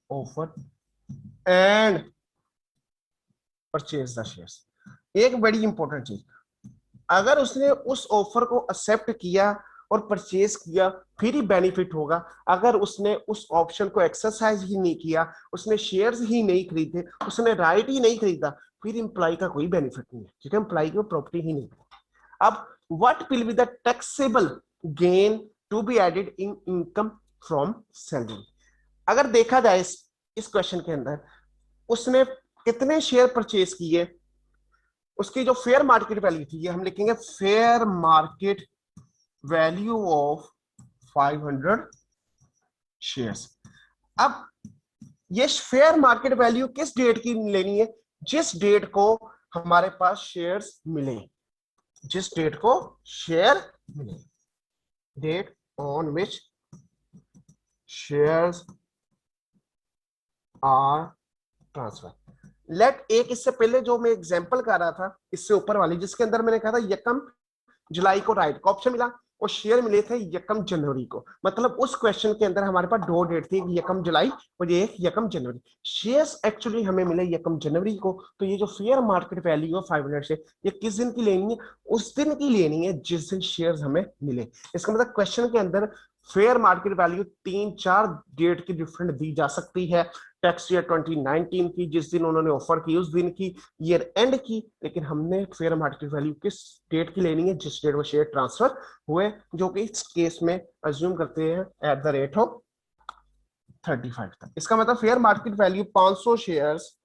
offer and purchase the shares. एक बड़ी इंपॉर्टेंट चीज, अगर उसने उस ऑफर को एक्सेप्ट किया और परचेज किया फिर ही बेनिफिट होगा। अगर उसने उस ऑप्शन को एक्सरसाइज ही नहीं किया, उसने शेयर्स ही नहीं खरीदे, उसने राइट ही नहीं खरीदा, फिर एम्प्लॉय का कोई बेनिफिट नहीं है, क्योंकि एम्प्लॉय की प्रॉपर्टी ही नहीं है। अब what will be the taxable gain to be added in income from salary. अगर देखा जाए इस क्वेश्चन के अंदर उसने कितने शेयर परचेज किए, उसकी जो फेयर मार्केट वैल्यू थी, ये हम लिखेंगे fair market value of 500 shares. अब ये फेयर मार्केट वैल्यू किस डेट की लेनी है? जिस डेट को हमारे पास शेयर्स मिले, जिस डेट को शेयर मिले, date on which shares are transfer. Let एक इससे पहले जो मैं एग्जांपल कर रहा था, इससे ऊपर वाली, जिसके अंदर मैंने कहा था यकम जुलाई को राइट का ऑप्शन मिला और शेयर मिले थे यकम जनवरी को। मतलब उस क्वेश्चन के अंदर हमारे पास दो डेट थी, यकम जुलाई और एक यकम जनवरी। शेयर्स एक्चुअली हमें मिले यकम जनवरी को। तो ये जो फेयर मार्केट वैल्यू है 500 से, ये किस दिन की लेनी है? उस दिन की लेनी है जिस दिन शेयर्स हमें मिले। इसका मतलब क्वेश्चन के अंदर फेयर मार्केट वैल्यू 3-4 डेट की डिफरेंट दी जा सकती है। टैक्स ईयर 2019 की, जिस दिन उन्होंने ऑफर की उस दिन की, ईयर एंड की, लेकिन हमने फेयर मार्केट वैल्यू किस डेट की लेनी है? जिस डेट वो शेयर ट्रांसफर हुए, जो कि इस केस में अज्यूम करते हैं एट द रेट ऑफ 35 तक। इसका मतलब fair market value 500 shares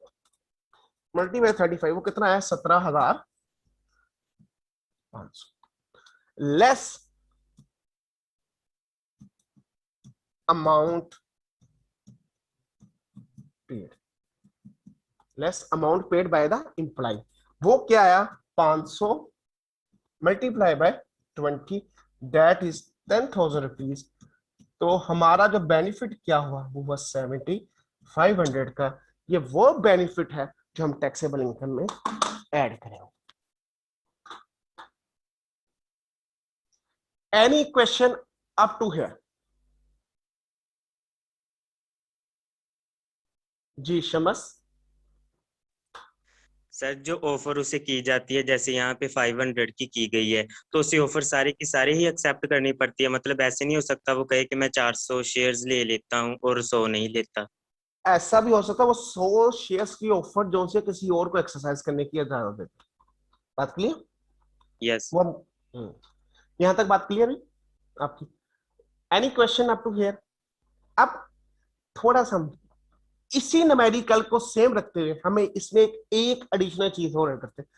multiply 35, वो कितना है? 17,500 less amount paid, less amount paid by the employ. वो क्या आया? 500 multiply by 20, that is 10,000 rupees. तो हमारा जो बेनिफिट क्या हुआ वो हुआ 7,500 का। ये वो बेनिफिट है जो हम टैक्सेबल इनकम में ऐड करेंगे। Any question up to here? जी शमस। सर जो ऑफर उसे की जाती है, जैसे यहाँ पे 500 की गई है, तो उसे ऑफर सारे की सारे ही एक्सेप्ट करनी पड़ती है? मतलब ऐसे नहीं हो सकता वो कहे कि मैं 400 शेयर्स ले लेता हूँ और 100 नहीं लेता? ऐसा भी हो सकता है वो 100 शेयर्स की ऑफर जो से किसी और को एक्सरसाइज करने की इजाजत देते। बात क्लियर? यस। वो यहां तक बात क्लियर है आपकी? Any question up to here? अब थोड़ा सा इसी न्यूमेरिकल को सेम रखते हुए हमें इसमें एक एडिशनल चीज और करते हैं।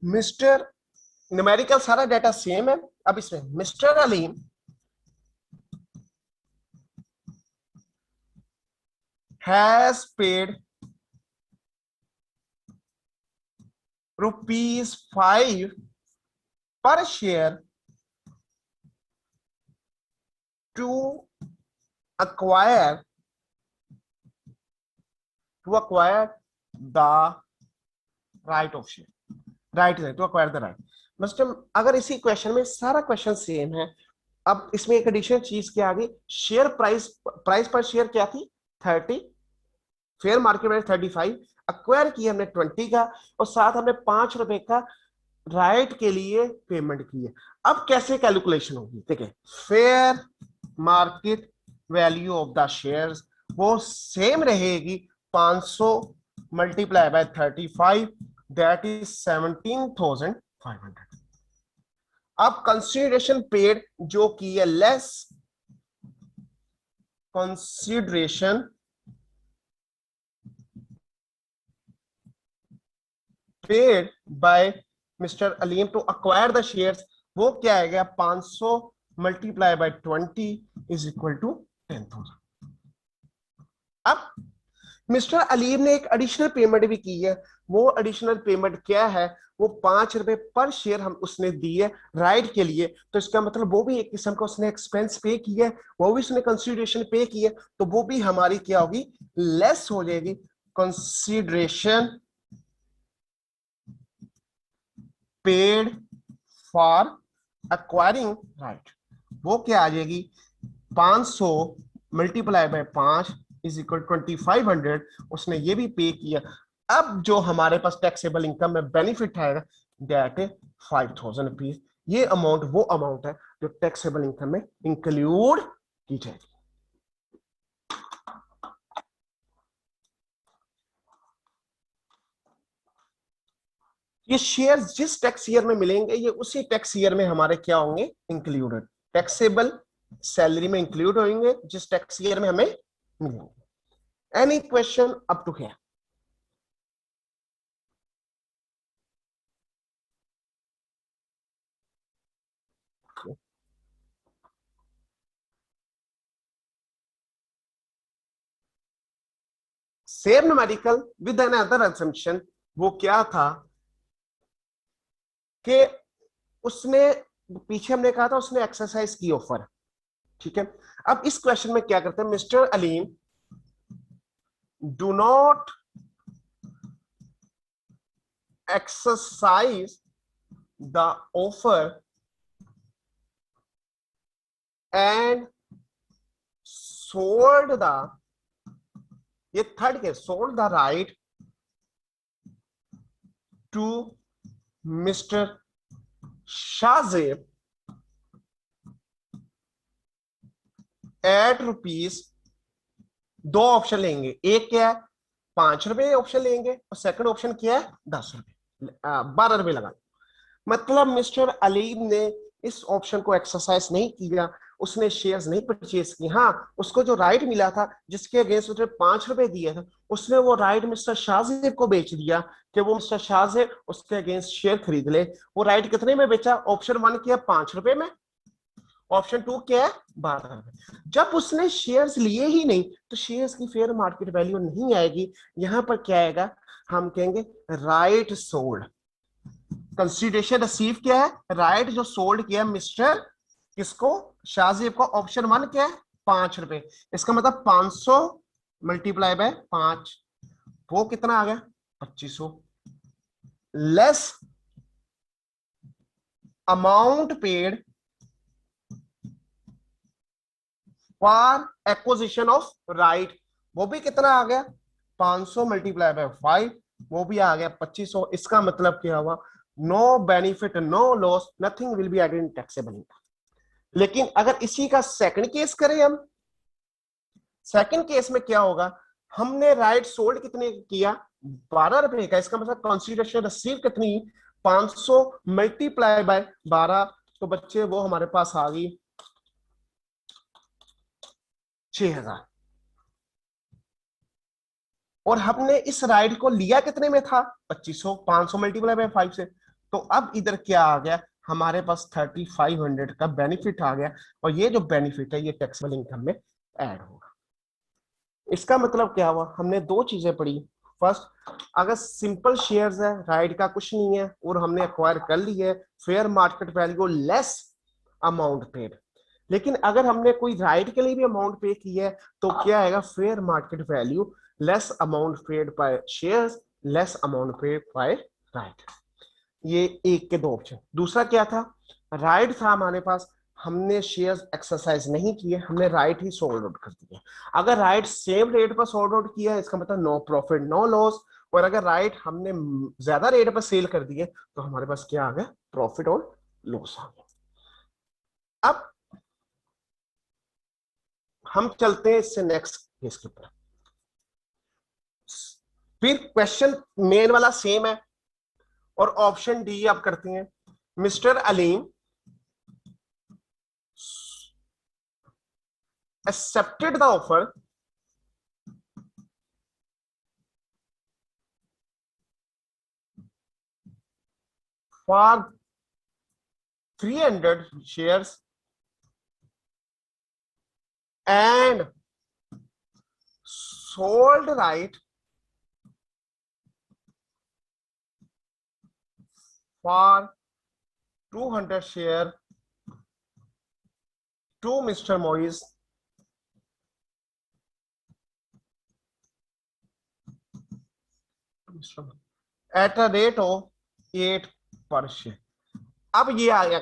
मिस्टर न्यूमेरिकल सारा डाटा सेम है, अब इसमें mister Aleem has paid ₹5 per share to acquire the right of share, right to acquire the right। मतलब अगर इसी क्वेश्चन में सारा क्वेश्चन सेम है, अब इसमें एक एडिशनल चीज क्या आ गई? शेयर प्राइस पर शेयर क्या थी? 30, फेयर मार्केट वैल्यू 35, अक्वायर किया हमने 20 का, और साथ हमने ₹5 का राइट के लिए पेमेंट की है। अब कैसे कैलकुलेशन होगी? ठीक है, fair market value of the shares वो सेम रहेगी, 500 मल्टीप्लाई बाय 35, दैट इज 17,500। अब कंसिडरेशन पेड जो की है less consideration paid by mister Aleem to acquire the shares, वो क्या आएगा? 500 multiply by 20 is equal to 10,000। अब मिस्टर अलीम ने एक एडिशनल पेमेंट भी की है। वो एडिशनल पेमेंट क्या है? वो ₹5 पर शेयर हम उसने दी है राइट के लिए। तो इसका मतलब वो भी एक किस्म का उसने एक्सपेंस पे किया है, वो भी उसने कंसिडरेशन पे की है, तो वो भी हमारी क्या होगी? लेस हो जाएगी। Consideration paid for acquiring right, वो क्या आ जाएगी? 500 मल्टीप्लाई बाय 5 इज इक्वल 2500। उसने ये भी पे किया। अब जो हमारे पास टैक्सेबल इनकम में बेनिफिट आएगा दैट इज 5,000 रुपीज। ये अमाउंट वो अमाउंट है जो टैक्सेबल इनकम में इंक्लूड की जाएगी। ये शेयर्स जिस टैक्स ईयर में मिलेंगे ये उसी टैक्स ईयर में हमारे क्या होंगे, इंक्लूडेड, टैक्सेबल सैलरी में इंक्लूड होंगे जिस टैक्स ईयर में हमें मिलेंगे। Any question up to here? Same numerical with an other assumption। वो क्या था कि उसने पीछे हमने कहा था उसने एक्सरसाइज की ऑफर, ठीक है। अब इस क्वेश्चन में क्या करते हैं, mister Aleem do not exercise the offer and sold the, ये third case, sold the right to mister Shahzeb at rupees. दो ऑप्शन लेंगे, एक क्या है 5 रुपए ऑप्शन लेंगे और सेकंड ऑप्शन क्या है 10 रुपए, 12 रुपए लगा। मतलब मिस्टर अलीम ने इस ऑप्शन को एक्सरसाइज नहीं किया, उसने शेयर्स नहीं परचेज की। हाँ, उसको जो राइट मिला था जिसके अगेंस्ट उसने 5 रुपए दिए थे, उसने वो राइट मिस्टर शाहजेब को बेच दिया कि वो मिस्टर शाहजेब उसके अगेंस्ट शेयर खरीद ले। वो राइट कितने में बेचा? ऑप्शन 1 किया 5 रुपए में, ऑप्शन 2 क्या है 12 रुपए। जब उसने शेयर्स लिए ही नहीं तो शेयर्स की फेयर मार्केट वैल्यू नहीं आएगी। यहां पर क्या आएगा, हम कहेंगे राइट सोल्ड। कंसीडरेशन रिसीव क्या है, राइट जो सोल्ड किया मिस्टर किसको, शाहजेब को। ऑप्शन 1 क्या है 5 रुपए, इसका मतलब 500 मल्टीप्लाई बाय 5, वो कितना आ गया 2500, less amount paid for acquisition of right, वो भी कितना आ गया 500 मल्टीप्लाई बाय 5, वो भी आ गया 2500। इसका मतलब क्या हुआ, no benefit no loss, nothing will be added in taxable income. लेकिन अगर इसी का सेकंड केस करें हम, सेकंड केस में क्या होगा, हमने राइट सोल्ड कितने किया 12 रुपए का, इसका मतलब कंसीडरेशन रिसीव कितनी 500 मल्टीप्लाई बाय 12, तो बच्चे वो हमारे पास आ गई 6000। और हमने इस राइट को लिया कितने में था 2500, 500 मल्टीप्लाई बाय 5 से। तो अब इधर क्या आ गया, हमारे पास 3500 का बेनिफिट आ गया, और ये जो बेनिफिट है ये टैक्सेबल इनकम में ऐड होगा। इसका मतलब क्या हुआ, हमने दो चीजें पढ़ी। फर्स्ट, अगर सिंपल शेयर्स है, राइट का कुछ नहीं है और हमने एक्वायर कर ली है, fair market value less amount paid. लेकिन अगर हमने कोई राइट के लिए भी अमाउंट पे की है तो क्या आएगा, fair market value less amount paid by shares less amount paid bye right. ये एक के दो ऑप्शन। दूसरा क्या था, राइट था हमारे पास, हमने शेयर्स एक्सरसाइज नहीं किए, हमने राइट ही सोल्ड आउट कर दिया। अगर राइट सेम रेट पर सोल्ड आउट किया है इसका मतलब नो प्रॉफिट नो लॉस, और अगर राइट हमने ज्यादा रेट पर सेल कर दिए तो हमारे पास क्या आ गया, प्रॉफिट और लॉस आ गया। अब हम चलते हैं इससे नेक्स्ट केस के ऊपर। फिर क्वेश्चन मेन वाला सेम है और ऑप्शन डी आप करते हैं, mister Aleem accepted the offer for 300 shares and sold right for 200 share to Mr. Moise at a rate of 8 per share। अब ये आ गया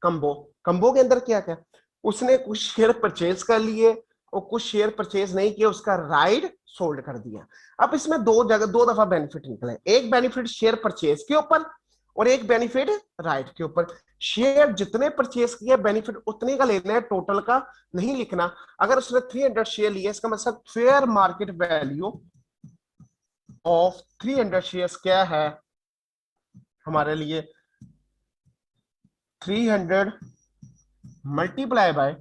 कंबो। कंबो के अंदर क्या क्या, उसने कुछ शेयर परचेज कर लिए और कुछ शेयर परचेज नहीं किया, उसका राइट सोल्ड कर दिया। अब इसमें दो दफा बेनिफिट निकले, एक बेनिफिट शेयर परचेज के ऊपर और एक बेनिफिट राइट के ऊपर। शेयर जितने परचेज किए बेनिफिट उतने का लेना है, टोटल का नहीं लिखना। अगर उसने 300 शेयर लिए, इसका मतलब fair market value of 300 shares क्या है हमारे लिए, 300 multiply by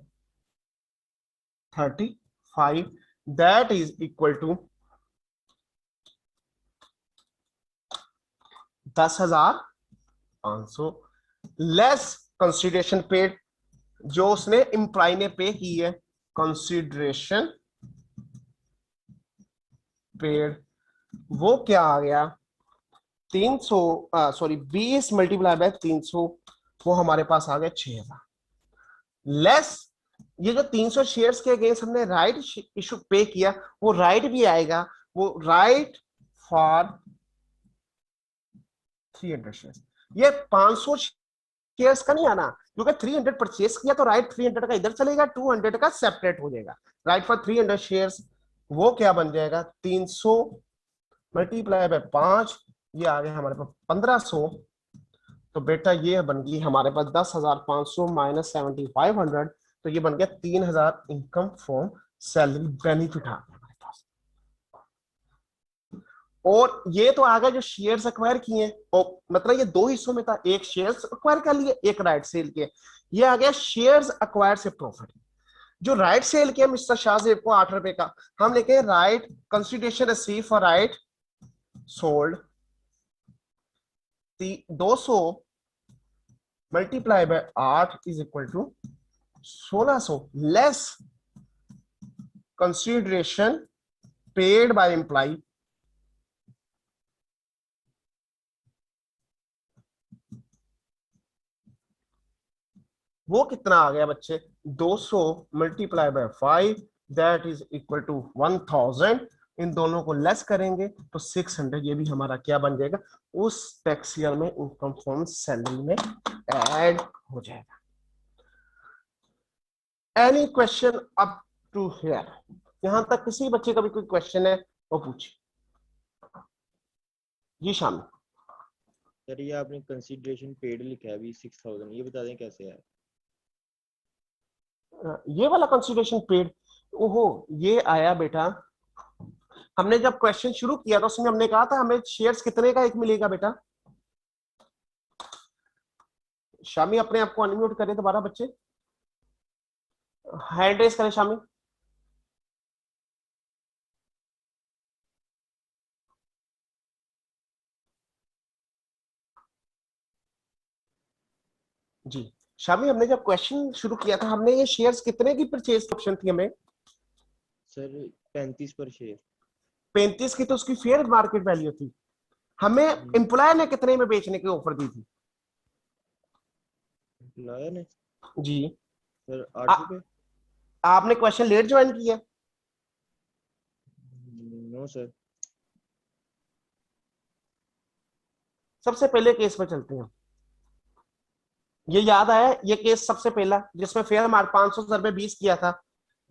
35, that is equal to 10,500 less consideration paid, जो उसने एम्प्लॉय ने पे की है, कंसिडरेशन पेड वो क्या आ गया 300, सॉरी 20 मल्टीप्लाई बाय 300, वो हमारे पास आ गया 6,000 लेस ये जो 300 शेयर्स के अगेंस्ट हमने राइट इशू पे किया, वो राइट भी आएगा, वो राइट फॉर 300 शेयर्स। ये 500 शेयर्स का नहीं आना, क्योंकि 300 परचेस किया तो राइट 300 का इधर चलेगा, 200 का सेपरेट हो जाएगा। राइट फॉर 300 शेयर्स वो क्या बन जाएगा 300 मल्टीप्लाई बाय 5, ये आ गया हमारे पास 1500। तो बेटा ये बन गई हमारे पास 10,500 माइनस 7,500, तो ये बन गया 3,000 इनकम फ्रॉम सैलरी बेनिफिट आ गया हमारे पास। और ये तो आ गया जो शेयर्स एक्वायर किए हैं, और मतलब ये दो हिस्सों में था, एक शेयर्स एक्वायर कर लिए, एक राइट सेल किए। ये आ गया शेयर्स एक्वायर से प्रॉफिट। जो राइट सेल किया मिस्टर शाहजेब को 8 रुपए का, हम लिखे right consideration receive for right sold 200 multiply by 8 is equal to 1600 less consideration paid by employ, वो कितना आ गया बच्चे 200 multiply by 5, that is equal to 1000। इन दोनों को लेस करेंगे तो 600, ये भी हमारा क्या बन जाएगा उस टैक्स ईयर में इनकम फ्रॉम सैलरी में ऐड हो जाएगा। Any question up to here? यहां तक किसी बच्चे का भी कोई क्वेश्चन है वो पूछिए। जी शामिल। सर ये आपने कंसीडरेशन पेड लिखा है अभी 6000, ये बता दें कैसे है? ये वाला कंसिडरेशन पेड, ओहो ये आया बेटा, हमने जब क्वेश्चन शुरू किया था उसमें हमने कहा था हमें शेयर्स कितने का एक मिलेगा बेटा। शामी अपने आप को अनम्यूट करें दोबारा, बच्चे हैंड रेस करें शामी। जी शामी, हमने जब क्वेश्चन शुरू किया था हमने ये शेयर्स कितने की परचेज ऑप्शन थी हमें? सर 35 पर शेयर। 35 की तो उसकी फेयर मार्केट वैल्यू थी। हमें एम्प्लॉय ने कितने में बेचने की ऑफर दी थी? एम्प्लॉयर ने जी सर 8 रुपए। आपने क्वेश्चन लेट ज्वाइन किया? No sir. सबसे पहले केस पे चलते हैं। ये याद आया, ये केस सबसे पहला जिसमें फेयर मार्क 500 रुपए 20 किया था,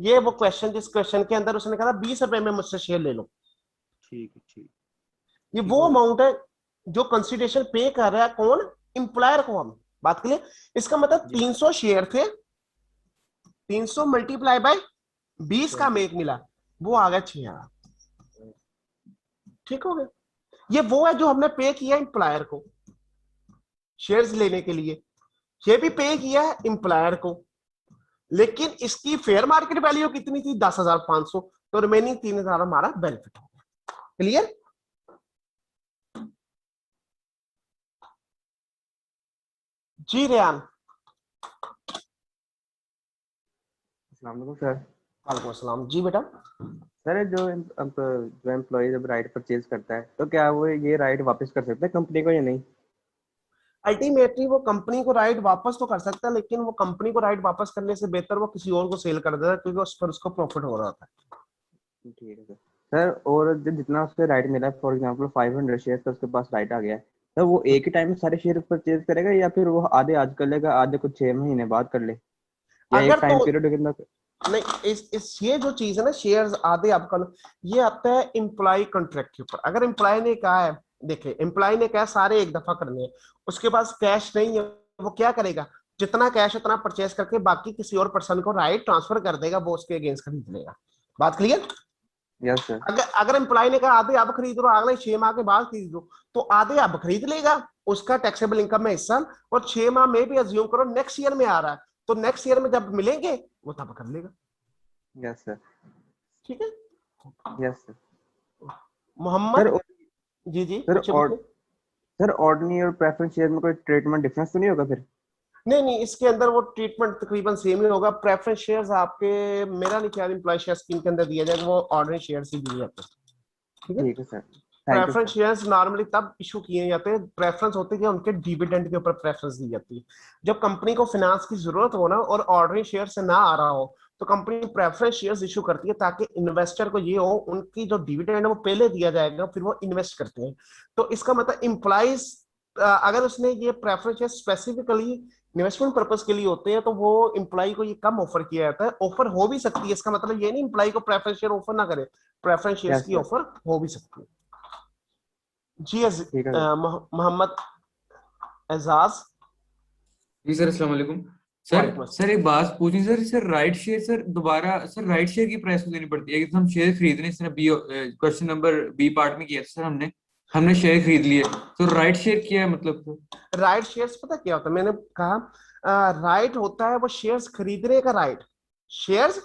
ये वो क्वेश्चन जिस क्वेश्चन के अंदर उसने कहा 20 रुपए में मुझसे शेयर ले लो। ठीक है ठीक। ये वो अमाउंट है जो कंसिडरेशन पे कर रहा है कौन? एम्प्लॉयर को। हम बात करें इसका मतलब 300 शेयर थे, 300 मल्टीप्लाई बाय 20 का मेक मिला, वो आ गया 6,000। ठीक हो गया। ये वो है जो हमने पे किया एम्प्लॉयर को शेयर्स लेने के लिए, ये भी पे किया है एम्प्लॉयर को, लेकिन इसकी फेयर मार्केट वैल्यू कितनी थी 10,500, तो रिमेनिंग 3,000 हमारा बेनिफिट हो गया। क्लियर? जी रेयान। अस्सलाम वालेकुम सर। वालेकुम अस्सलाम। जी बेटा। सर जो एम्प्लॉय जब राइट परचेज करता है तो क्या वो ये राइट वापस कर सकता है कंपनी को या नहीं? अल्टीमेटली वो कंपनी को राइट वापस तो कर सकता है, लेकिन वो कंपनी को राइट वापस करने से बेहतर वो किसी और को सेल कर देता है, क्योंकि उस पर उसको प्रॉफिट हो रहा होता है। ठीक है सर। सर और जितना उसको राइट मिला है, फॉर एग्जांपल 500 शेयर का उसके पास राइट आ गया है, तो वो एक ही टाइम में सारे शेयर परचेज करेगा या फिर वो आधे आज कर लेगा, आधे कुछ 6 महीने बाद कर ले, या एक टाइम पीरियड के अंदर? नहीं, इस ये जो चीज है ना शेयर्स आधे आपका, ये आता है एम्प्लॉय कॉन्ट्रैक्ट के ऊपर। अगर एम्प्लॉय ने कहा है देखिए एम्प्लॉय ने क्या सारे एक दफा करने हैं, उसके पास कैश नहीं है, वो क्या करेगा, जितना कैश उतना परचेस करके बाकी किसी और पर्सन को राइट ट्रांसफर कर देगा, वो उसके अगेंस्ट खरीद लेगा। बात क्लियर? Yes sir. अगर एम्प्लॉय ने कहा आधे अब खरीद लो, अगले 6 माह के बाद खरीद लो, तो आधे अब खरीद लेगा, उसका टैक्सेबल इनकम में हिस्सा, और 6 माह में भी अज्यूम करो नेक्स्ट ईयर में आ रहा है, तो नेक्स्ट ईयर में जब मिलेंगे वो तब कर लेगा। Yes sir. ठीक है? Yes sir. मोहम्मद सर जी जी सर पूछिए, और पूछिए। सर ऑर्डिनरी और प्रेफरेंस शेयर में कोई ट्रीटमेंट डिफरेंस तो नहीं होगा फिर? नहीं नहीं, इसके अंदर वो ट्रीटमेंट तकरीबन सेम ही होगा। प्रेफरेंस शेयर्स आपके, मेरा नहीं ख्याल एम्प्लॉय शेयर स्कीम के अंदर दिया जाएगा, वो ऑर्डिनरी शेयर्स ही दिए जाते हैं। ठीक है? ठीक है सर, thank you preference sir. Shares normally तब इशू किए जाते हैं, प्रेफरेंस होते हैं कि उनके डिविडेंड के ऊपर प्रेफरेंस दी जाती है। जब कंपनी को फाइनेंस की जरूरत हो ना और ऑर्डिनरी शेयर से ना आ रहा हो, तो कंपनी प्रेफरेंस शेयर्स इशू करती है, ताकि इन्वेस्टर को ये हो उनकी जो डिविडेंड है वो पहले दिया जाएगा, फिर वो इन्वेस्ट करते हैं। तो इसका मतलब इम्प्लाइज, अगर उसने ये preference share specifically investment purpose के लिए होते हैं, तो वो इम्प्लाई को ये कम ऑफर किया जाता है। ऑफर हो भी सकती है, इसका मतलब ये नहीं इम्प्लाई को प्रेफरेंस शेयर ऑफर ना करे, प्रेफरेंस शेयर्स यस की सर। ऑफर हो भी सकती है। जी ठीक है सर। मोहम्मद एजाज। जी सर, अस्सलाम वालेकुम। सर वालेकुम सर एक बात पूछनी सर, राइट शेयर सर दोबारा सर राइट शेयर की प्राइस को देनी पड़ती है? हम शेयर खरीद रहे हैं, इसने B question number B part में किया था सर, हमने शेयर खरीद लिए, तो राइट शेयर क्या है मतलब? तो राइट शेयर्स पता क्या होता है, मैंने कहा राइट होता है वो शेयर्स खरीदने का राइट, शेयर्स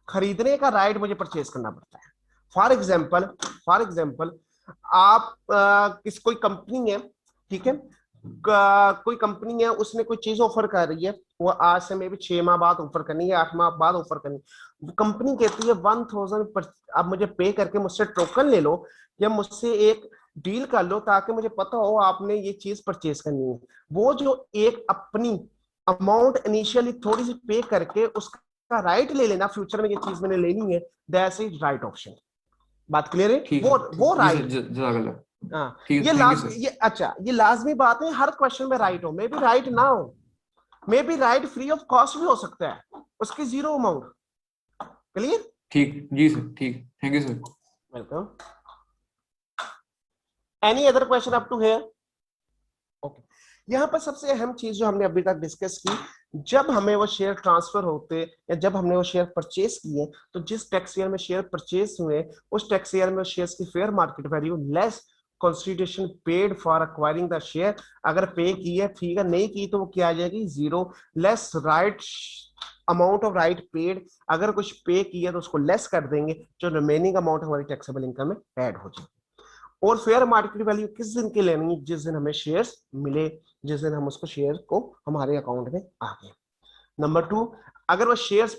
खरीदने का राइट मुझे परचेज करना पड़ता है। फॉर एग्जाम्पल आप कोई कंपनी है, ठीक है, कोई कंपनी है, उसने कोई चीज ऑफर कर रही है, वो आज से मे भी 6 माह बाद ऑफर करनी है, 8 माह बाद ऑफर करनी है। कंपनी कहती है 1000 आप मुझे पे करके मुझसे टोकन ले लो, या मुझसे एक डील कर लो, ताकि मुझे पता हो आपने ये चीज परचेज करनी है। वो जो एक अपनी अमाउंट इनिशियली थोड़ी सी पे करके उसका राइट ले लेना, फ्यूचर में ये चीज मैंने लेनी है, दैट्स इज राइट ऑप्शन। बात क्लियर है? ठीक वो है, वो जी सर, राइट। जज़ाकल्लाह। हाँ, ठीक ये है, थैंक यू सर। ये अच्छा, ये लाजमी बात है, हर क्वेश्चन में राइट हो, मे बी राइट ना हो, maybe right free of cost भी हो सकता है, उसकी जीरो अमाउंट। क्लियर? ठीक, जी सर, ठीक, thank you sir. Welcome. Any other question up to here? Okay. यहाँ पर सबसे अहम चीज जो हमने अभी तक डिस्कस की, जब हमें वो शेयर ट्रांसफर होते या जब हमने वो शेयर परचेज किए, तो जिस टैक्स ईयर में शेयर परचेज हुए, उस टैक्स ईयर में शेयर्स की fair market value less consideration paid for acquiring the share. अगर पे की है ठीक है, नहीं की तो वो क्या आ जाएगी, zero, less right amount of right paid. अगर कुछ पे किया तो उसको लेस कर देंगे, जो रिमेनिंग अमाउंट हमारी टैक्सेबल इनकम में ऐड हो जाएगी। और फेयर मार्केट वैल्यू किस दिन की लेनी है, जिस दिन हमें शेयर्स मिले, जिस दिन हम उसको शेयर को हमारे अकाउंट में आ गए। नंबर 2, अगर वो शेयर्स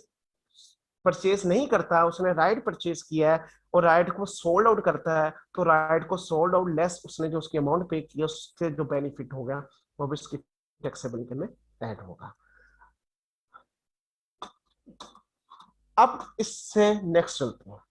परचेज नहीं करता, उसने राइट परचेज किया है और राइट को सोल्ड आउट करता है, तो राइट को सोल्ड आउट लेस उसने जो उसकी अमाउंट पे किया, उससे जो बेनिफिट होगा वो भी उसकी टैक्सेबल इनकम में ऐड होगा। अब इससे नेक्स्ट चलते हैं।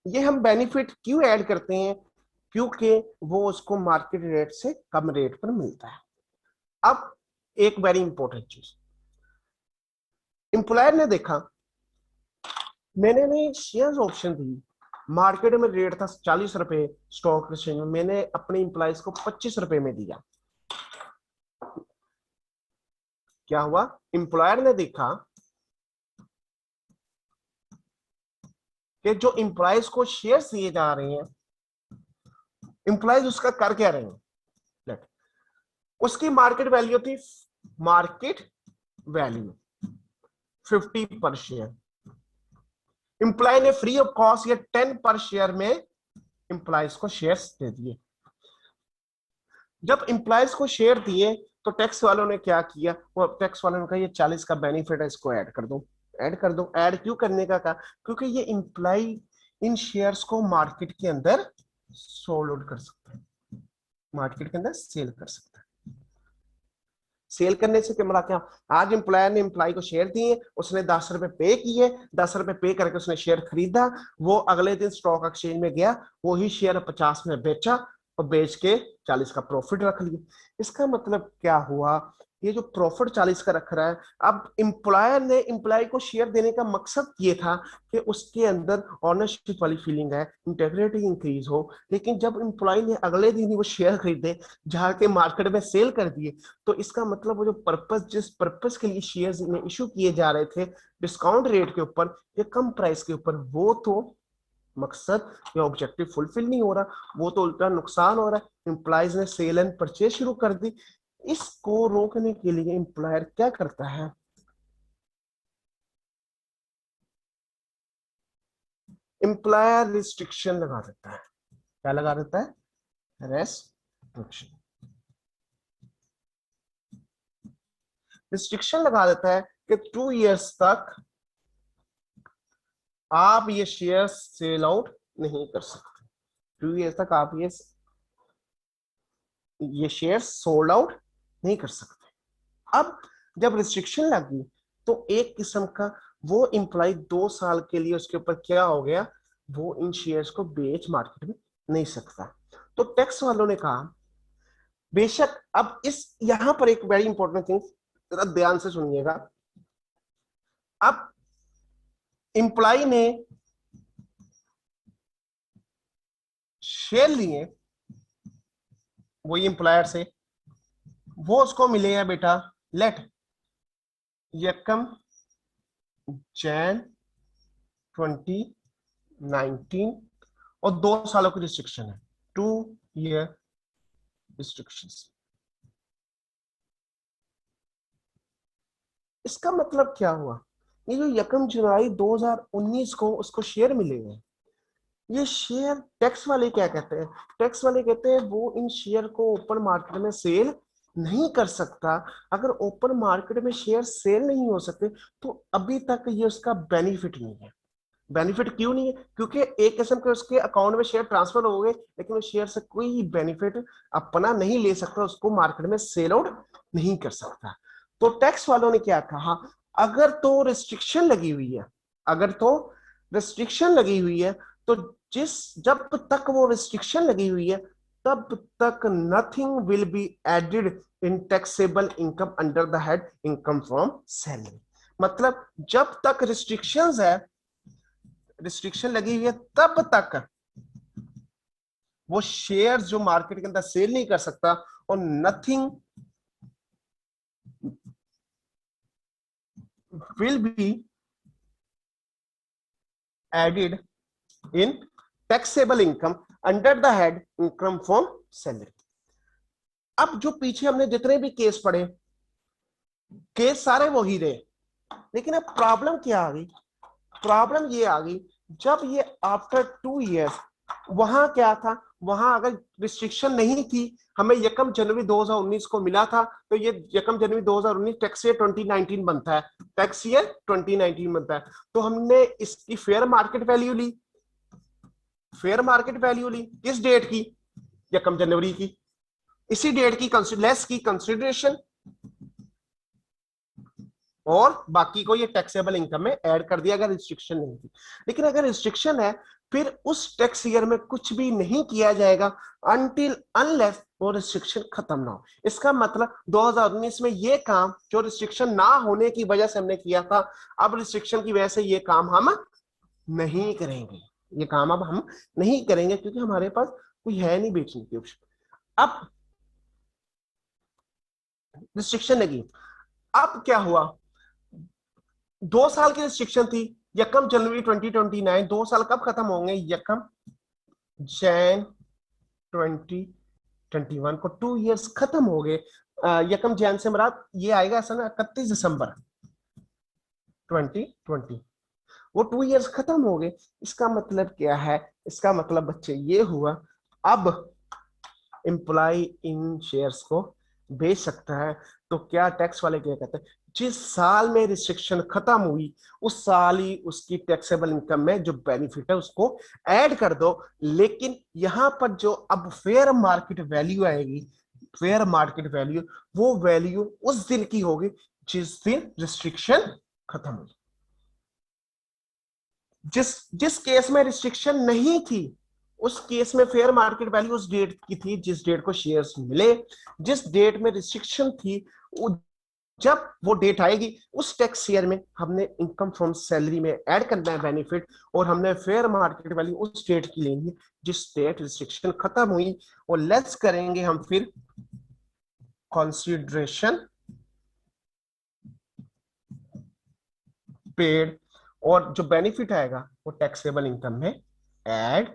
ये हम बेनिफिट क्यों ऐड करते हैं, क्योंकि वो उसको मार्केट रेट से कम रेट पर मिलता है। अब एक वेरी इंपॉर्टेंट चीज, एम्प्लॉयर ने देखा मैंने नहीं शेयर्स ऑप्शन दी, मार्केट में रेट था 40 रुपए स्टॉक एक्सचेंज में, मैंने अपने इंप्लॉइज को 25 रुपए में दिया। क्या हुआ, एम्प्लॉयर ने देखा कि जो एम्प्लॉइज को शेयर्स दिए जा रहे हैं, एम्प्लॉइज उसका कर क्या रहे हैं, उसकी मार्केट वैल्यू थी, मार्केट वैल्यू 50 पर शेयर, एम्प्लॉय ने फ्री ऑफ कॉस्ट या 10 पर शेयर में एम्प्लॉइज को शेयर्स दे दिए। जब एम्प्लॉइज को शेयर दिए तो टैक्स वालों ने क्या किया, वो टैक्स वालों ने कहा ये 40 का बेनिफिट है, इसको ऐड कर दो, ऐड कर दो। ऐड क्यों करने का कहा, क्योंकि ये एम्प्लॉय इन शेयर्स को मार्केट के अंदर सोल्ड आउट कर सकता है, मार्केट के अंदर सेल कर सकता है। सेल करने से क्या, आज एम्प्लॉयर ने एम्प्लॉय को शेयर दिए, उसने 10 रुपए पे किए, 10 रुपए पे करके उसने शेयर खरीदा, वो अगले दिन स्टॉक एक्सचेंज में गया, वही शेयर 50 में बेचा, और बेच के 40 का प्रॉफिट रख लिया। इसका मतलब क्या हुआ, ये जो प्रॉफिट 40 का रख रहा है, अब एम्प्लॉयर ने एम्प्लॉय को शेयर देने का मकसद ये था कि उसके अंदर ऑनरशिप वाली फीलिंग है, इंटेग्रिटी इंक्रीज हो। लेकिन जब एम्प्लॉय ने अगले दिन ही वो शेयर खरीदे, जाके मार्केट में सेल कर दिए, तो इसका मतलब वो जो पर्पस, जिस पर्पस के लिए शेयर्स में इशू किए जा रहे थे डिस्काउंट रेट के ऊपर या कम प्राइस के ऊपर, वो तो मकसद या ऑब्जेक्टिव फुलफिल नहीं हो रहा, वो तो उल्टा नुकसान हो रहा है। एम्प्लॉयज ने सेल एंड परचेज शुरू कर दी। इसको रोकने के लिए एम्प्लॉयर क्या करता है, एम्प्लॉयर रिस्ट्रिक्शन लगा देता है। क्या लगा देता है, रेस्ट्रिक्शन। रिस्ट्रिक्शन लगा देता है कि 2 इयर्स तक आप ये शेयर सेल आउट नहीं कर सकते। 2 इयर्स तक आप ये शेयर सोल्ड आउट नहीं कर सकते। अब जब रिस्ट्रिक्शन लगी तो एक किस्म का वो एम्प्लॉय 2 साल के लिए उसके ऊपर क्या हो गया, वो इन शेयर्स को बेच मार्केट में नहीं सकता। तो टैक्स वालों ने कहा बेशक, अब इस यहां पर एक वेरी इंपॉर्टेंट थिंग जरा ध्यान से सुनिएगा। अब एम्प्लॉय ने शेयर लिए वही एम्प्लॉयर से, वो उसको मिले हैं बेटा लेट यकम जैन 2019 और 2 सालों की रिस्ट्रिक्शन है, 2 ईयर रिस्ट्रिक्शंस। इसका मतलब क्या हुआ, ये जो यकम जुलाई 2019 को उसको शेयर मिले हैं, ये शेयर टैक्स वाले क्या कहते हैं, टैक्स वाले कहते हैं वो इन शेयर को ओपन मार्केट में सेल नहीं कर सकता। अगर ओपन मार्केट में शेयर सेल नहीं हो सकते तो अभी तक ये उसका बेनिफिट नहीं है। बेनिफिट क्यों नहीं है, क्योंकि एक किस्म के उसके अकाउंट में शेयर ट्रांसफर हो गए, लेकिन उस शेयर से कोई बेनिफिट अपना नहीं ले सकता, उसको मार्केट में सेल आउट नहीं कर सकता। तो टैक्स वालों ने क्या कहा, अगर तो रिस्ट्रिक्शन लगी हुई है, अगर तो रिस्ट्रिक्शन लगी हुई है, तो जब तक वो रिस्ट्रिक्शन लगी हुई है तब तक nothing will be added in taxable income under the head income from salary. मतलब जब तक रिस्ट्रिक्शंस है, रिस्ट्रिक्शन लगी हुई है, तब तक वो शेयर्स जो मार्केट के अंदर सेल नहीं कर सकता, और nothing will be added in taxable income under the head income from salary. अब जो पीछे हमने जितने भी केस पढ़े, केस सारे वही रहे, लेकिन अब प्रॉब्लम क्या आ गई, प्रॉब्लम ये आ गई जब ये आफ्टर 2 इयर्स, वहां क्या था, वहां अगर रिस्ट्रिक्शन नहीं थी, हमें यकम जनवरी 2019 को मिला था, तो ये यकम जनवरी 2019 टैक्स ईयर 2019 बनता है, टैक्स ईयर 2019 बनता है। तो हमने इसकी फेयर मार्केट वैल्यू ली, फेयर मार्केट वैल्यू ली किस डेट की, यकम जनवरी की, इसी डेट की लेस की कंसिडरेशन, और बाकी को ये टैक्सेबल इनकम में ऐड कर दिया अगर रिस्ट्रिक्शन नहीं थी। लेकिन अगर रिस्ट्रिक्शन है, फिर उस टैक्स ईयर में कुछ भी नहीं किया जाएगा अनटिल अनलेस वो रिस्ट्रिक्शन खत्म ना हो। इसका मतलब 2019 में ये काम जो रिस्ट्रिक्शन ना होने की वजह से हमने किया था, अब रिस्ट्रिक्शन की वजह से ये काम हम नहीं करेंगे, ये काम अब हम नहीं करेंगे, क्योंकि हमारे पास कोई है नहीं बेचने की ऑप्शन। अब रिस्ट्रिक्शन लगी, अब क्या हुआ, 2 साल की रिस्ट्रिक्शन थी, यकम जनवरी 2029, 2 साल कब खत्म होंगे, यकम जैन 2021 को 2 इयर्स खत्म हो गए। यकम जैन से मराद ये आएगा ऐसा ना 31 दिसंबर 2020, वो 2 इयर्स खत्म हो गए। इसका मतलब क्या है, इसका मतलब बच्चे ये हुआ, अब एम्प्लॉय इन शेयर्स को बेच सकता है। तो क्या टैक्स वाले क्या कहते हैं, जिस साल में रिस्ट्रिक्शन खत्म हुई उस साल ही उसकी टैक्सेबल इनकम में जो बेनिफिट है उसको ऐड कर दो। लेकिन यहां पर जो अब फेयर मार्केट वैल्यू आएगी, फेयर मार्केट वैल्यू, वो वैल्यू उस दिन की होगी जिस दिन रिस्ट्रिक्शन खत्म हुई। जिस केस में रिस्ट्रिक्शन नहीं थी उस केस में फेयर मार्केट वैल्यू उस डेट की थी जिस डेट को शेयर्स मिले, जिस डेट में रिस्ट्रिक्शन थी जब वो डेट आएगी उस टैक्स ईयर में हमने इनकम फ्रॉम सैलरी में ऐड करना है बेनिफिट, और हमने फेयर मार्केट वैल्यू उस डेट की लेनी है जिस डेट रिस्ट्रिक्शन खत्म हुई, और लेस करेंगे हम फिर कंसीडरेशन पेड, और जो बेनिफिट आएगा वो टैक्सेबल इनकम में ऐड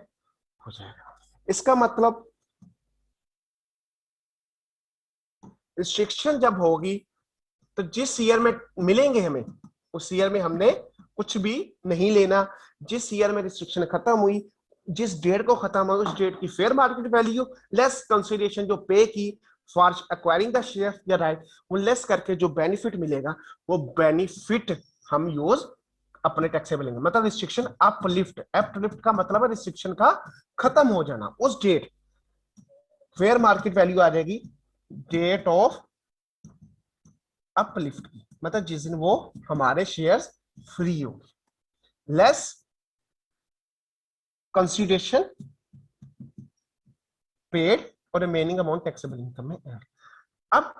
हो जाएगा। इसका मतलब रिस्ट्रिक्शन जब होगी तो जिस ईयर में मिलेंगे हमें उस ईयर में हमने कुछ भी नहीं लेना, जिस ईयर में रिस्ट्रिक्शन खत्म हुई, जिस डेट को खत्म हुआ उस डेट की fair market value less consideration जो पे की फॉर एक्वायरिंग द शेयर या राइट, वो लेस करके जो बेनिफिट मिलेगा वो बेनिफिट हम यूज अपने टैक्सेबल इनकम, मतलब रिस्ट्रिक्शन अपलिफ्ट, अपलिफ्ट का मतलब है रिस्ट्रिक्शन का खत्म हो जाना, उस डेट फेयर मार्केट वैल्यू आ जाएगी डेट ऑफ अपलिफ्ट की, मतलब जिस दिन वो हमारे शेयर्स फ्री होंगे, लेस कंसीडरेशन पेड और रिमेनिंग अमाउंट टैक्सेबल इनकम में ऐड। अब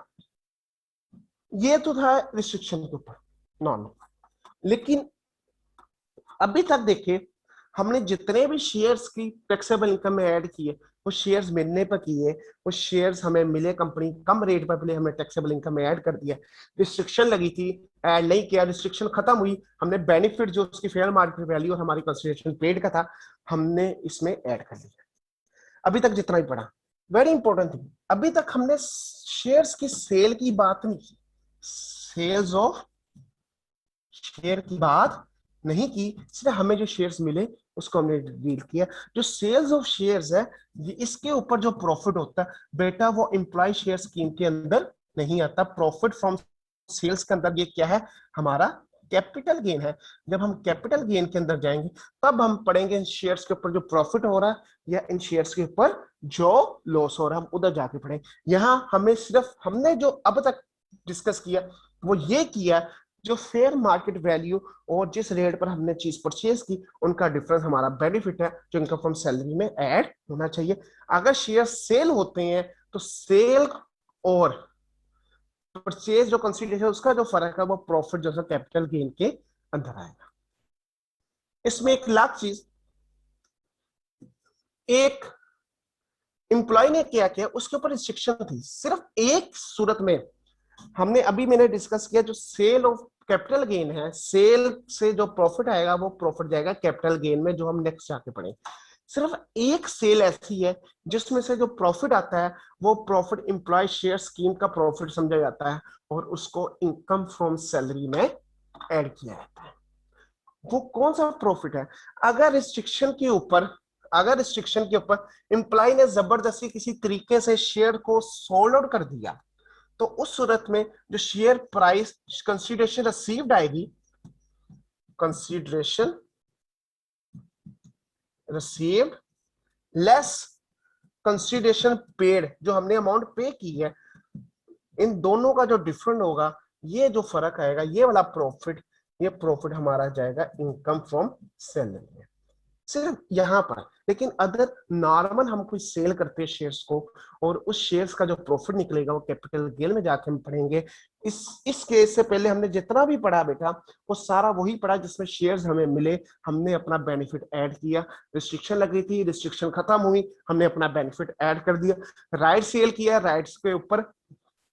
ये तो था रिस्ट्रिक्शन के ऊपर नॉर्मल, लेकिन अभी तक देखे हमने जितने भी शेयर्स की टैक्सेबल इनकम में ऐड किए वो शेयर्स मिलने पर किए, वो शेयर्स हमें मिले, कंपनी कम रेट पर मिले, हमने टैक्सेबल इनकम में ऐड कर दिया। रिस्ट्रिक्शन लगी थी, ऐड नहीं किया, रिस्ट्रिक्शन खत्म हुई, हमने बेनिफिट जो उसकी फेयर मार्केट वैल्यू और हमारी कंसीडरेशन पेड का था हमने इसमें ऐड कर लिया। अभी तक जितना ही पढ़ा वेरी इंपॉर्टेंट थिंग, अभी तक हमने शेयर्स की सेल की बात नहीं की, सेल्स ऑफ शेयर की बात नहीं की, सिर्फ हमें जो शेयर्स मिले उसको हमने डील किया। जो सेल्स ऑफ शेयर्स है इसके ऊपर जो प्रॉफिट होता है बेटा वो एम्प्लॉय शेयर स्कीम के अंदर नहीं आता। प्रॉफिट फ्रॉम सेल्स के अंदर ये क्या है, हमारा कैपिटल गेन है। जब हम कैपिटल गेन के अंदर जाएंगे तब हम पढ़ेंगे इन शेयर्स के ऊपर जो प्रॉफिट हो रहा है या इन शेयर्स के ऊपर जो लॉस हो रहा है, हम उधर जाके पढ़ेंगे। यहाँ हमें सिर्फ हमने जो अब तक डिस्कस किया वो ये किया जो फेयर मार्केट वैल्यू और जिस रेट पर हमने चीज परचेज की उनका डिफरेंस हमारा बेनिफिट है जो इनकम फ्रॉम सैलरी में ऐड होना चाहिए। अगर शेयर सेल होते हैं तो सेल और परचेज जो कंसीडरेशन उसका जो फर्क है वो प्रॉफिट जो है कैपिटल गेन के अंदर आएगा। इसमें एक लाख चीज, एक एम्प्लॉय ने क्या किया उसके ऊपर रिस्ट्रिक्शन थी, सिर्फ एक सूरत में हमने अभी मैंने डिस्कस किया जो सेल ऑफ कैपिटल गेन है, सेल से जो प्रॉफिट आएगा वो प्रॉफिट जाएगा कैपिटल गेन में जो हम नेक्स्ट जाके पढ़ेंगे। सिर्फ एक सेल ऐसी है जिसमें से जो प्रॉफिट आता है वो प्रॉफिट एम्प्लॉय शेयर स्कीम का प्रॉफिट समझा जाता है और उसको इनकम फ्रॉम सैलरी में ऐड किया जाता है। वो कौन सा प्रॉफिट है? अगर रिस्ट्रिक्शन के ऊपर एम्प्लॉय ने जबरदस्ती किसी तरीके से शेयर को सोल्ड आउट कर दिया तो उस सूरत में जो शेयर प्राइस कंसीडरेशन रिसीव्ड आएगी, consideration received less consideration paid जो हमने अमाउंट पे की है, इन दोनों का जो डिफरेंट होगा ये जो फर्क आएगा ये वाला प्रॉफिट, ये प्रॉफिट हमारा जाएगा इनकम फ्रॉम सैलरी में सिर्फ यहां पर। लेकिन अदर नॉर्मल हम कोई सेल करते हैं शेयर्स को और उस शेयर्स का जो प्रॉफिट निकलेगा वो कैपिटल गेन में जाके हम पढ़ेंगे। इस केस से पहले हमने जितना भी पढ़ा बेटा वो सारा वही पढ़ा जिसमें शेयर्स हमें मिले, हमने अपना बेनिफिट ऐड किया। रिस्ट्रिक्शन लगी थी, रिस्ट्रिक्शन खत्म हुई, हमने अपना बेनिफिट ऐड कर दिया। राइट सेल किया, राइट्स के ऊपर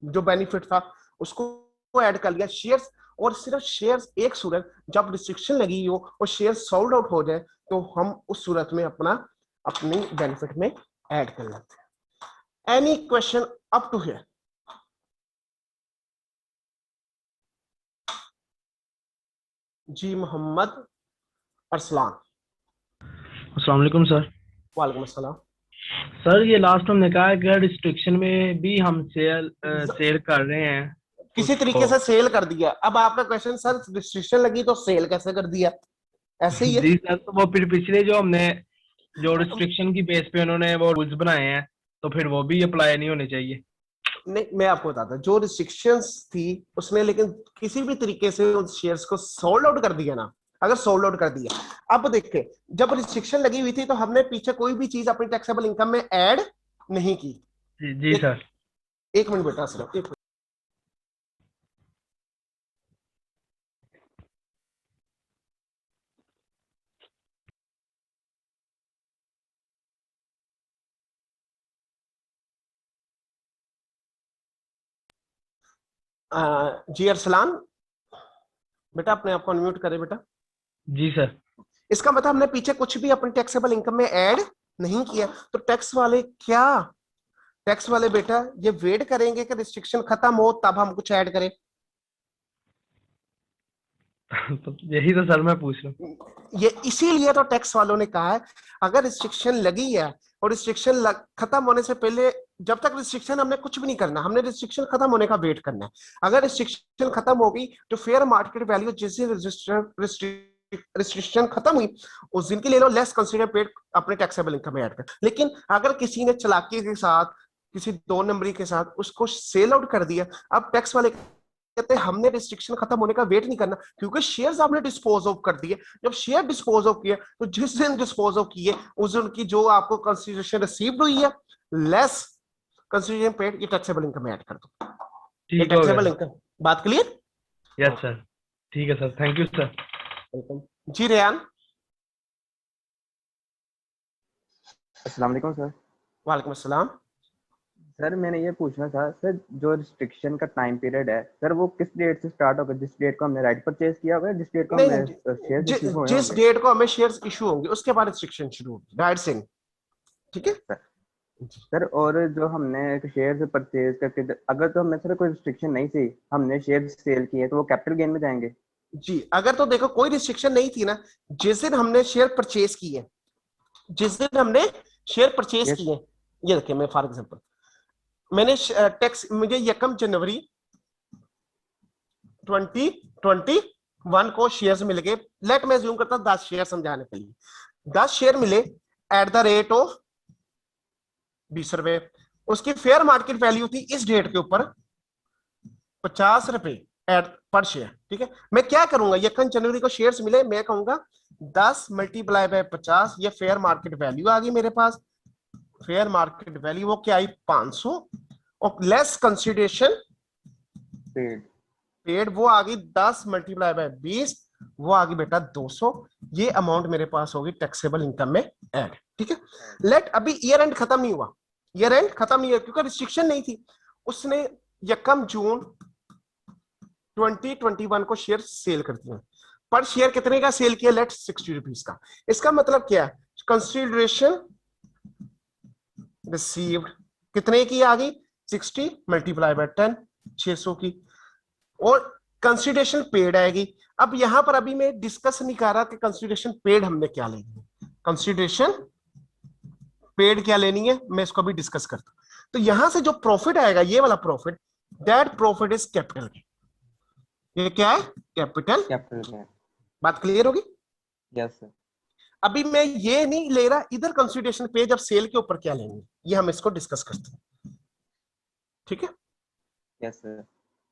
जो बेनिफिट था उसको ऐड कर लिया। शेयर्स और सिर्फ शेयर्स एक सूरत जब रिस्ट्रिक्शन लगी हो और शेयर सोल्ड आउट हो जाए तो हम उस सूरत में अपनी बेनिफिट में ऐड कर लेते हैं। Any question up to here? जी मोहम्मद अरसलान। अस्सलाम वालेकुम सर। वालेकुम अस्सलाम। सर ये लास्ट हमने कहा है कि रिस्ट्रिक्शन में भी हम सेल कर रहे हैं, किसी तरीके से सेल कर दिया। अब आपका क्वेश्चन सर रिस्ट्रिक्शन लगी तो सेल कैसे कर दिया? ऐसे ही है जी सर। तो वो फिर पिछले जो हमने जो रिस्ट्रिक्शन की बेस पे उन्होंने वो रूल्स बनाए हैं तो फिर वो भी अप्लाई नहीं होने चाहिए? नहीं, मैं आपको बताता, जो रिस्ट्रिक्शंस थी उसने लेकिन किसी भी तरीके से उस शेयर्स को सोल्ड आउट कर दिया ना, अगर सोल्ड आउट कर दिया। अब देखिए जब रिस्ट्रिक्शन लगी हुई थी तो हमने पीछे कोई भी चीज अपनी टैक्सेबल इनकम में ऐड नहीं की। जी सर। एक मिनट बेटा, सिर्फ एक मिनट। जी अरसलान, बेटा अपने आप को अनम्यूट करें बेटा। जी सर। इसका मतलब हमने पीछे कुछ भी अपनी टैक्सेबल इनकम में ऐड नहीं किया। तो टैक्स वाले बेटा ये वेट करेंगे कि रिस्ट्रिक्शन खत्म हो तब हम कुछ ऐड करें। तो यही तो सर मैं पूछ रहा हूँ। ये इसीलिए तो टैक्स वालों ने कहा है अगर रिस्ट्रिक्शन लगी है और रिस्ट्रिक्शन खत्म होने से पहले, जब तक रिस्ट्रिक्शन हमने कुछ भी नहीं करना, हमने रिस्ट्रिक्शन खत्म होने का वेट करना है। अगर रिस्ट्रिक्शन खत्म होगी तो फेयर मार्केट वैल्यू जिस दिन रिस्ट्रिक्शन खत्म हुई उस दिन की ले लो, लेस कंसीडर पेड अपने टैक्सेबल इनकम में ऐड कर। लेकिन अगर किसी ने चालाकी के साथ, किसी 2 नंबरी के साथ उसको सेल आउट कर दिया, अब टैक्स वाले कहते हैं हमने रिस्ट्रिक्शन खत्म होने का वेट नहीं करना क्योंकि शेयर्स आपने डिस्पोज ऑफ कर दिए। जब शेयर डिस्पोज ऑफ किए तो जिस दिन डिस्पोज ऑफ किए उस दिन की जो आपको कंसिडरेशन रिसीव्ड हुई है लेस कंसिडरेशन पेड, ये टैक्सेबल इनकम में ऐड कर दो। ये ठीक हो टैक्सेबल गया। इनकम। बात क्लियर? Yes sir. ठीक है सर, थैंक यू सर। वेलकम जी। रेयान, अस्सलाम वालेकुम सर। वालेकुम अस्सलाम। सर मैंने ये पूछना था सर, जो रिस्ट्रिक्शन का टाइम पीरियड है सर वो किस डेट से स्टार्ट होगा? जिस डेट को हमने राइट परचेज किया होगा, जिस डेट को नहीं, हमने शेयर इश्यू हुए जिस होंगे? डेट को हमें शेयर्स इशू होंगे उसके बाद रिस्ट्रिक्शन शुरू होगी, राइट सिंह। ठीक है सर और जो हमने शेयर परचेज करके, अगर तो हमें सर कोई रिस्ट्रिक्शन नहीं थी, हमने शेयर सेल किए तो वो कैपिटल गेन में जाएंगे? जी। अगर तो देखो कोई रिस्ट्रिक्शन नहीं थी ना, जिस दिन हमने शेयर परचेज किए, जिस दिन हमने शेयर परचेज Yes. किए, ये देखिए मैं फॉर एग्जांपल मैंने टैक्स, मुझे 1 जनवरी 2021 को शेयर्स मिल गए। लेट मैं जूम करता हूं 10 शेयर समझाने के लिए। 10 शेयर मिले एट द रेट ऑफ 20 रुपए। उसकी फेयर मार्केट वैल्यू थी इस डेट के ऊपर 50 रुपए एट पर शेयर। ठीक है, मैं क्या करूंगा, 1 जनवरी को शेयर्स मिले, मैं कहूंगा 10 मल्टीप्लाई बाय 50, ये फेयर मार्केट वैल्यू आ गई मेरे पास। फेयर मार्केट वैल्यू वो क्या आई 500 और लेस कंसिडरेशन पेड वो आ गई 10 मल्टीप्लाई बाय 20, वो आ गई बेटा 200। ये अमाउंट मेरे पास होगी टैक्सेबल इनकम में ऐड। ठीक है, लेट अभी ईयर एंड खत्म नहीं हुआ, ईयर एंड खत्म नहीं हुआ क्योंकि रिस्ट्रिक्शन नहीं थी। उसने 1 जून 2021 को शेयर सेल कर दिया। पर शेयर कितने का सेल किया? लेट 60 रुपीज का। इसका मतलब क्या है? कंसिडरेशन रिसीव्ड कितने की आ गई? 60 मल्टीप्लाई बाय 10, 600 की। और कंसिडरेशन पेड आएगी। अब यहां पर अभी मैं डिस्कस नहीं कर रहा कि कंसिडरेशन पेड हमने क्या लेनी है, कंसिडरेशन पेड क्या लेनी है, मैं इसको भी डिस्कस करता हूं। तो यहां से जो प्रॉफिट आएगा, ये वाला profit, that profit is capital. ये क्या है? कैपिटल। बात क्लियर होगी? Yes sir. अभी मैं ये नहीं ले रहा इधर कंसिडरेशन पे, जब सेल के ऊपर क्या लेंगे ये हम इसको डिस्कस करते हैं। ठीक है? Yes sir.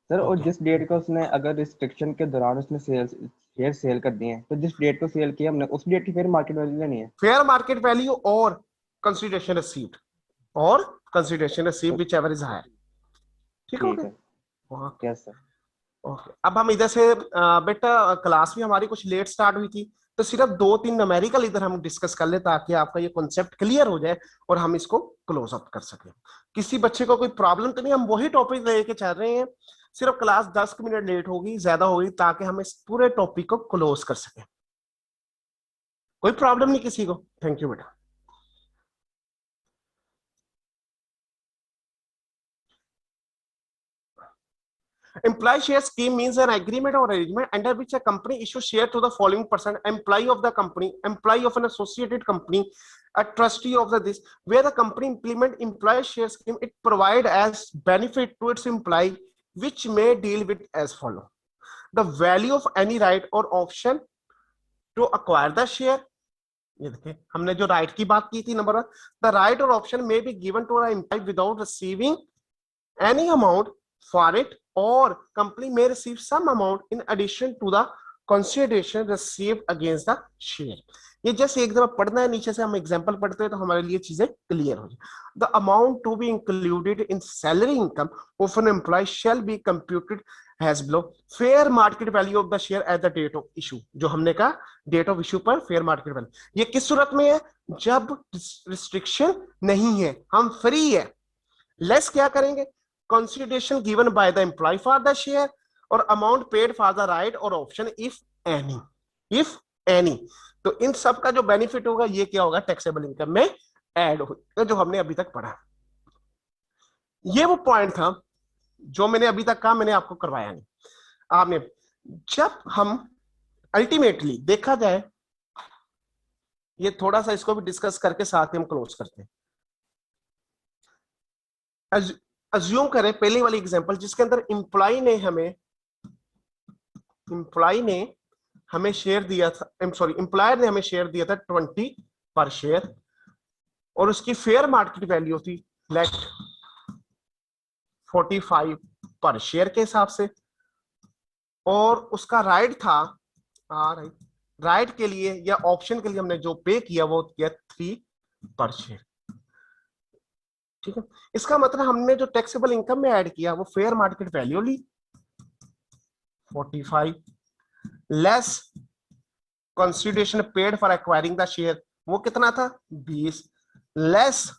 सर और जिस डेट को उसने, अगर रिस्ट्रिक्शन के दौरान उसने शेयर सेल कर दिए हैं, तो जिस डेट को सेल किया हमने उस डेट की फेयर मार्केट वैल्यू लेनी है? फेयर मार्केट वैल्यू और कंसिडरेशन रिसीव्ड, और consideration received whichever is higher. ठीक है? Yes sir. ओके, अब हम इधर से बेटा क्लास भी हमारी कुछ लेट स्टार्ट हुई थी, तो सिर्फ 2-3 न्यूमेरिकल इधर हम डिस्कस कर ले ताकि आपका ये कॉन्सेप्ट क्लियर हो जाए और हम इसको क्लोज अप कर सके। किसी बच्चे को कोई प्रॉब्लम तो नहीं? हम वही टॉपिक लेके चल रहे हैं, सिर्फ क्लास 10 मिनट लेट होगी, ज्यादा होगी, ताकि हम इस पूरे टॉपिक को क्लोज कर सके। कोई प्रॉब्लम नहीं किसी को? थैंक यू बेटा। Employee share scheme means an agreement or arrangement under which a company issues share to the following person: employee of the company, employee of an associated company, a trustee of this. Where the company implement employee share scheme, it provide as benefit to its employee, which may deal with as follow: the value of any right or option to acquire the share. ये देखिए हमने जो right की बात की थी, number 1, the right or option may be given to an employee without receiving any amount for it, or company may receive some amount in addition to the consideration received against the share. ये जैसे एक दफा पढ़ना है, नीचे से हम example पढ़ते हैं तो हमारे लिए चीजें क्लियर हो जाए। The amount to be included in salary income of an employ shall be computed has below fair market value of the share at the date of issue. जो हमने कहा डेट ऑफ इशू पर fair market value, ये किस सूरत में है? जब restriction नहीं है, हम फ्री है। लेस क्या करेंगे? Consideration given by the employ for the share और amount paid for the right और option if any, if any. तो इन सब का जो बेनिफिट होगा ये क्या होगा? टैक्सेबल इनकम में ऐड होगा, जो हमने अभी तक पढ़ा। ये वो पॉइंट था जो मैंने अभी तक कहा, मैंने आपको करवाया नहीं। आपने जब हम अल्टीमेटली देखा जाए, ये थोड़ा सा इसको भी डिस्कस करके साथ ही हम क्लोज करते हैं। अज्यूम करें पहले वाली एग्जांपल जिसके अंदर एम्प्लॉय ने हमें शेयर दिया था, एम्प्लॉयर ने हमें शेयर दिया था 20 पर शेयर और उसकी फेयर मार्केट वैल्यू थी लेट 45 पर शेयर के हिसाब से, और उसका राइट था राइट के लिए या ऑप्शन के लिए हमने जो पे किया वो किया 3 पर शेयर। ठीक है, इसका मतलब हमने जो टैक्सेबल इनकम में ऐड किया वो फेयर मार्केट वैल्यू ली 45 less consideration paid for acquiring the share, वो कितना था? 20 लेस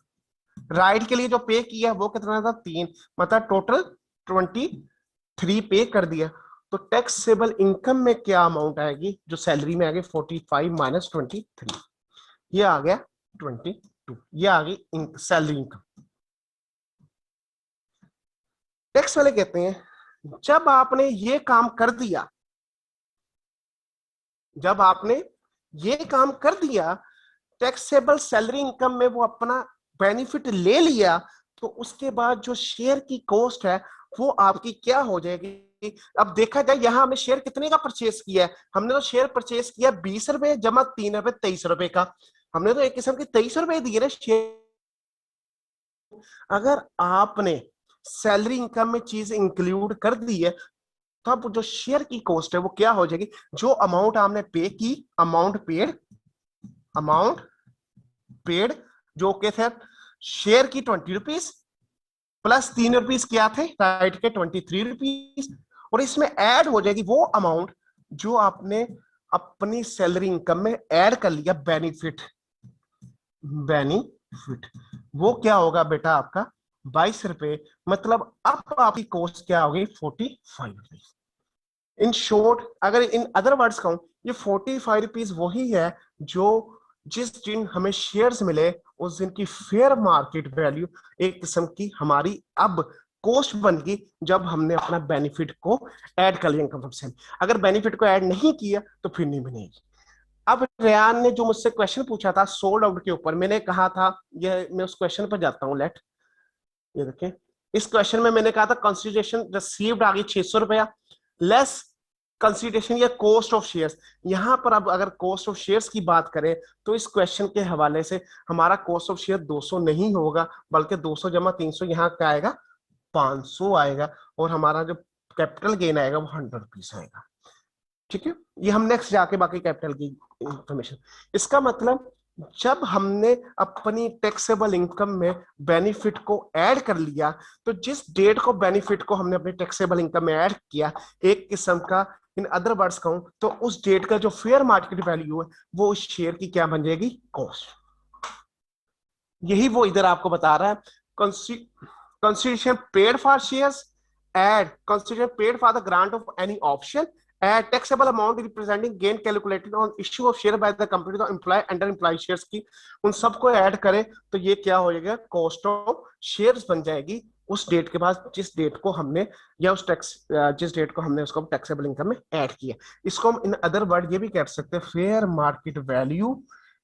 राइट के लिए जो पे किया वो कितना था? 3, मतलब टोटल 23 पे कर दिया। तो टैक्सेबल इनकम में क्या अमाउंट आएगी? जो सैलरी में आ गई 45 माइनस 23, ये आ गया 22, ये आ गई सैलरी इनकम। टैक्स वाले कहते हैं जब आपने ये काम कर दिया, जब आपने ये काम कर दिया, टैक्सेबल सैलरी इनकम में वो अपना बेनिफिट ले लिया, तो उसके बाद जो शेयर की कॉस्ट है वो आपकी क्या हो जाएगी? अब देखा जाए यहां हमने शेयर कितने का परचेस किया है? हमने तो शेयर परचेस किया 20 रुपए जमा 3 रुपए 23 रुपए का। हमने तो एक किस्म के 23 रुपए दिए ना शेयर। अगर आपने सैलरी इनकम में चीज इंक्लूड कर दी है तब जो शेयर की कॉस्ट है वो क्या हो जाएगी? जो अमाउंट आपने पे की, अमाउंट पेड जो के थे शेयर की 20 रुपीज प्लस 3 रुपीज क्या थे? राइट के 23 रुपीज, और इसमें ऐड हो जाएगी वो अमाउंट जो आपने अपनी सैलरी इनकम में ऐड कर लिया, बेनिफिट। वो क्या होगा बेटा? आपका 22 रुपए। मतलब अब आपकी कॉस्ट क्या होगी? 45 रुपीज। इन शॉर्ट, अगर इन अदर वर्ड्स कहूं, ये 45 रुपीज वही है जो जिस दिन हमें शेयर्स मिले उस दिन की फेयर मार्केट वैल्यू एक किस्म की हमारी अब कॉस्ट बन गई, जब हमने अपना बेनिफिट को ऐड कर लिया इनकम से। अगर बेनिफिट को ऐड नहीं किया तो फिर नहीं बनेगी। अब रेयान ने जो मुझसे क्वेश्चन पूछा था सोल्ड आउट के ऊपर, मैंने कहा था, ये मैं उस क्वेश्चन पर जाता हूं। लेट ये देखें, इस क्वेश्चन में मैंने कहा था कंसिडरेशन रिसीव्ड आ गई 600 रुपया लेस कंसिडरेशन या कॉस्ट ऑफ शेयर्स। यहां पर अब अगर कॉस्ट ऑफ शेयर्स की बात करें तो इस क्वेश्चन के हवाले से हमारा कॉस्ट ऑफ शेयर 200 नहीं होगा, बल्कि 200 जमा 300 यहाँ क्या आएगा? 500 आएगा, और हमारा जो कैपिटल गेन आएगा वो 100 रुपीज आएगा। ठीक है, ये हम नेक्स्ट जाके बाकी कैपिटल की इंफॉर्मेशन। इसका मतलब जब हमने अपनी टैक्सेबल इनकम में बेनिफिट को ऐड कर लिया, तो जिस डेट को बेनिफिट को हमने अपनी टैक्सेबल इनकम में ऐड किया, एक किस्म का इन अदर वर्ड्स कहूं तो उस डेट का जो फेयर मार्केट वैल्यू है वो उस शेयर की क्या बन जाएगी? कॉस्ट। यही वो इधर आपको बता रहा है। Consideration paid for shares add consideration paid for the grant of any option add taxable amount representing gain calculated on issue of share by the company to employ under employ shares की, उन सबको add करें तो ये क्या हो जाएगा? Cost of shares बन जाएगी उस डेट के बाद जिस डेट को हमने या उस टैक्स जिस डेट को हमने उसको टैक्सेबल इनकम में ऐड किया। इसको हम इन अदर वर्ड ये भी कह सकते हैं fair market value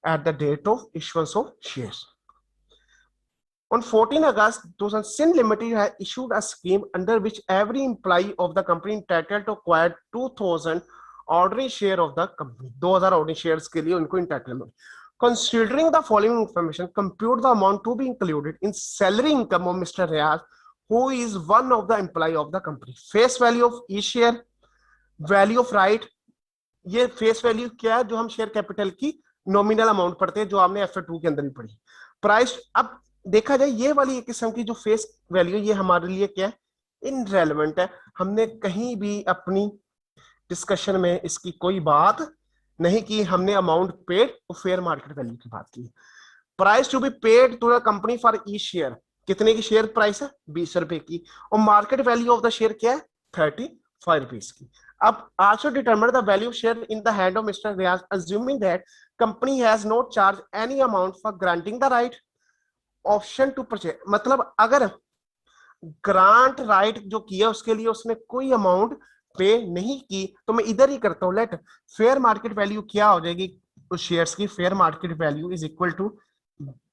at the date of issuance of shares. On 14 August 2000, Sin Limited has issued a scheme under which every employee of the company entitled to acquire 2000 ordinary share of the company. 2000 ordinary shares के लिए उनको entitlement. Considering the following information, compute the amount to be included in salary income of Mr. Rayaz, who is one of the employee of the company. Face value of each share, value of right, ये face value क्या है जो हम share capital की nominal amount पढ़ते हैं, जो आपने F2 के अंदर भी पढ़ी। प्राइस, अब देखा जाए ये वाली एक किस्म की जो फेस वैल्यू, ये हमारे लिए क्या है, इनरेलेवेंट है। हमने कहीं भी अपनी डिस्कशन में इसकी कोई बात नहीं की, हमने अमाउंट पेड और फेयर मार्केट वैल्यू की बात की। Price to be paid to the company for each share, कितने की शेयर प्राइस है, 20 रुपए की, और market value of the share क्या है, 35 रुपीज की। अब also determine the value share in the hand of mister Riyaz assuming that company has not charge any amount for granting the right option to purchase. मतलब अगर grant right जो किया उसके लिए उसने कोई अमाउंट पे नहीं की, तो मैं इधर ही करता हूं, लेट फेयर मार्केट वैल्यू क्या हो जाएगी उस शेयर्स की, fair market value is equal to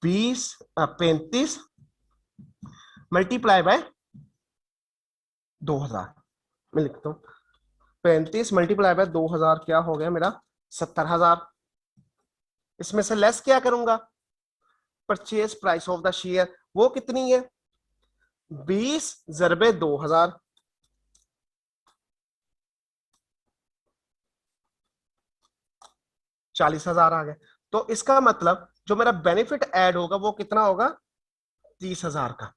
35 multiply by 2000। मैं लिखता हूं 35 मल्टीप्लाई बाय 2000 क्या हो गया मेरा, 70,000। इसमें से लेस क्या करूंगा, purchase price of the share, वो कितनी है, 20 ज़रबे 2000, 40,000 आ गए। तो इसका मतलब जो मेरा बेनिफिट ऐड होगा वो कितना होगा, 30,000 का।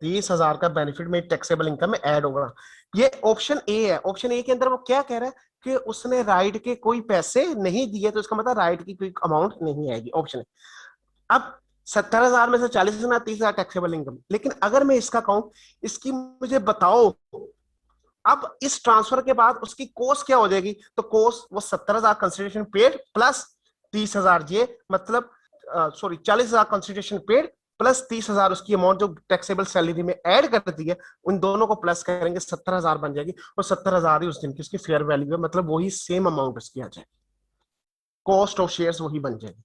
30,000 का बेनिफिट में टैक्सेबल इनकम में ऐड होगा। ये ऑप्शन ए है। ऑप्शन ए के अंदर वो क्या कह रहा है कि उसने राइट के कोई पैसे नहीं दिए, तो इसका मतलब राइट की कोई अमाउंट नहीं आएगी, ऑप्शन ए। अब 70,000 में से 40,000 30,000 टैक्सेबल इनकम, लेकिन अगर मैं इसका कहूं, इसकी मुझे बताओ अब इस ट्रांसफर के बाद उसकी कॉस्ट क्या हो जाएगी, तो कॉस्ट वो 70,000 कंसिडरेशन पेड प्लस 30,000 ये मतलब सॉरी 40,000 कंसिडरेशन पेड प्लस 30,000 उसकी अमाउंट जो टैक्सेबल सैलरी में ऐड कर दी है, उन दोनों को प्लस करेंगे 70,000 बन जाएगी, और 70,000 ही उस दिन की उसकी फेयर वैल्यू है, मतलब वही सेम अमाउंट उसकी आ जाएगी, कॉस्ट ऑफ शेयर्स वही बन जाएगी।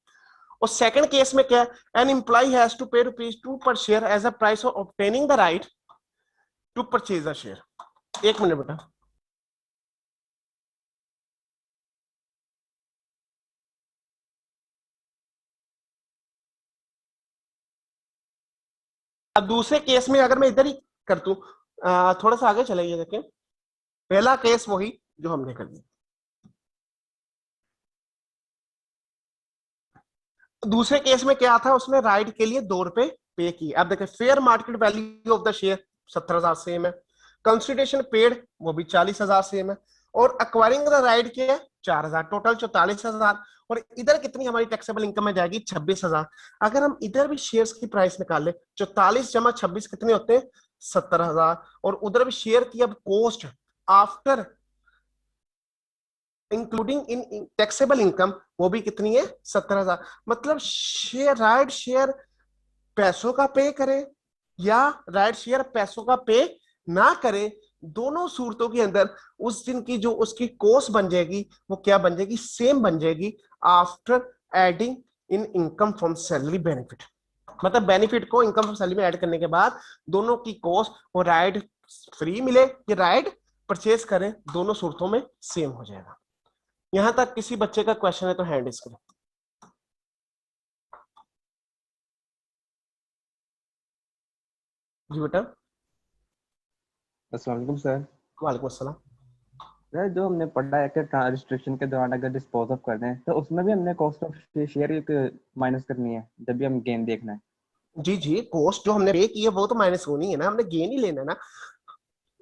और सेकंड केस में क्या है, N employ has to pay ₹2 पर share as a price of obtaining the right to purchase a share. एक मिनट बेटा, अब दूसरे केस में अगर मैं इधर ही कर दूं, थोड़ा सा आगे चलाइए, देखें पहला केस वही जो हमने कर दिया, दूसरे केस में क्या था, उसने राइट के लिए ₹2 पे की। अब देखें fair market value of the share 70,000 same है, कंसिडरेशन पेड वो भी 40,000 सेम है, और एक्वायरिंग द राइट के 4,000, टोटल 44,000, और इधर कितनी हमारी टैक्सेबल इनकम में जाएगी 26,000। अगर हम इधर भी शेयर्स की प्राइस निकाल ले, 44 जमा 26 कितने होते हैं, 70,000, और उधर भी शेयर की अब cost after including in taxable income वो भी कितनी है, 70,000। मतलब शेयर राइट शेयर पैसों का पे करे या राइट शेयर पैसों का पे ना करे, दोनों सूरतों के अंदर उस दिन की जो उसकी कॉस्ट बन जाएगी वो क्या बन जाएगी, सेम बन जाएगी after adding in income from salary benefit. मतलब बेनिफिट को इनकम फ्रॉम सैलरी में ऐड करने के बाद दोनों की कॉस्ट और राइट फ्री मिले या राइट परचेज करें, दोनों सूरतों में सेम हो जाएगा। यहां तक किसी बच्चे का क्वेश्चन है तो हैंड रेज करें। जी बेटा। अस्सलाम वालेकुम सर। वालेकुम अस्सलाम। सर जो हमने पढ़ा है कि रिस्ट्रिक्शन के दौरान अगर डिस्पोज ऑफ कर दें तो उसमें भी हमने कॉस्ट ऑफ शेयर एक माइनस करनी है जब भी हम गेन देखना है। जी जी, कॉस्ट जो हमने पे की है वो तो माइनस होनी है ना, हमने गेन ही लेना है ना,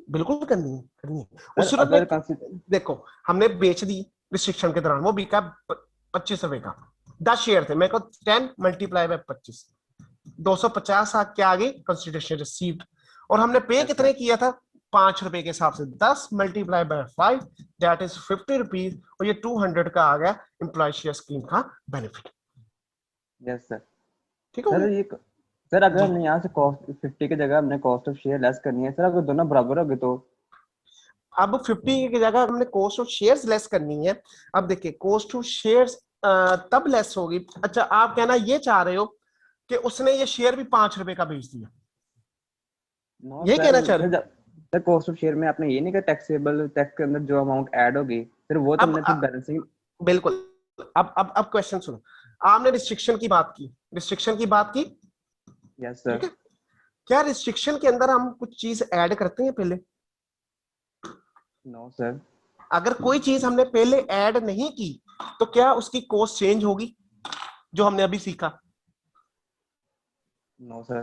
बिल्कुल करनी है, करनी है। उस सर सूरत अगर में देखो हमने बेच दी रिस्ट्रिक्शन के दौरान, वो बिका 25 रुपए का, 10 शेयर थे, मेरे को 10 मल्टीप्लाई बाय 25, 250 क्या आ गई कंसिडरेशन रिसीव्ड, और हमने पे Yes, कितने sir. किया था, 5 रुपए के हिसाब से 10 multiply by 5 that is 50 rupees, और ये 200 का आ गया एम्प्लॉय शेयर स्कीम का बेनिफिट। Yes sir. ठीक हो सर गया ये सर अगर जी। हमने यहाँ से कॉस्ट 50 की जगह हमने कॉस्ट ऑफ शेयर लेस करनी है सर, अगर दोनों बराबर हो गए तो अब 50 की जगह हमने कॉस्ट ऑफ शेयर्स लेस करनी है। अब देखिए कॉस्ट ऑफ शेयर्स तब लेस होगी, अच्छा आप कहना ये चाह रहे हो कि उसने ये शेयर भी 5 रुपए का बेच दिया, नो ये कहना चाह रहे sir. Sir cost of share में आपने ये नहीं कहा टैक्सेबल टैक्स के अंदर जो अमाउंट ऐड होगी फिर वो हो? तो हमने फिर बैलेंसिंग। बिल्कुल। अब क्वेश्चन सुनो, आपने रिस्ट्रिक्शन की बात की, रिस्ट्रिक्शन की बात की, यस ठीक सर। है, क्या रिस्ट्रिक्शन के अंदर हम कुछ चीज ऐड करते हैं पहले? No sir. अगर कोई चीज हमने पहले ऐड नहीं की तो क्या उसकी कॉस्ट चेंज होगी, जो हमने अभी सीखा? No sir.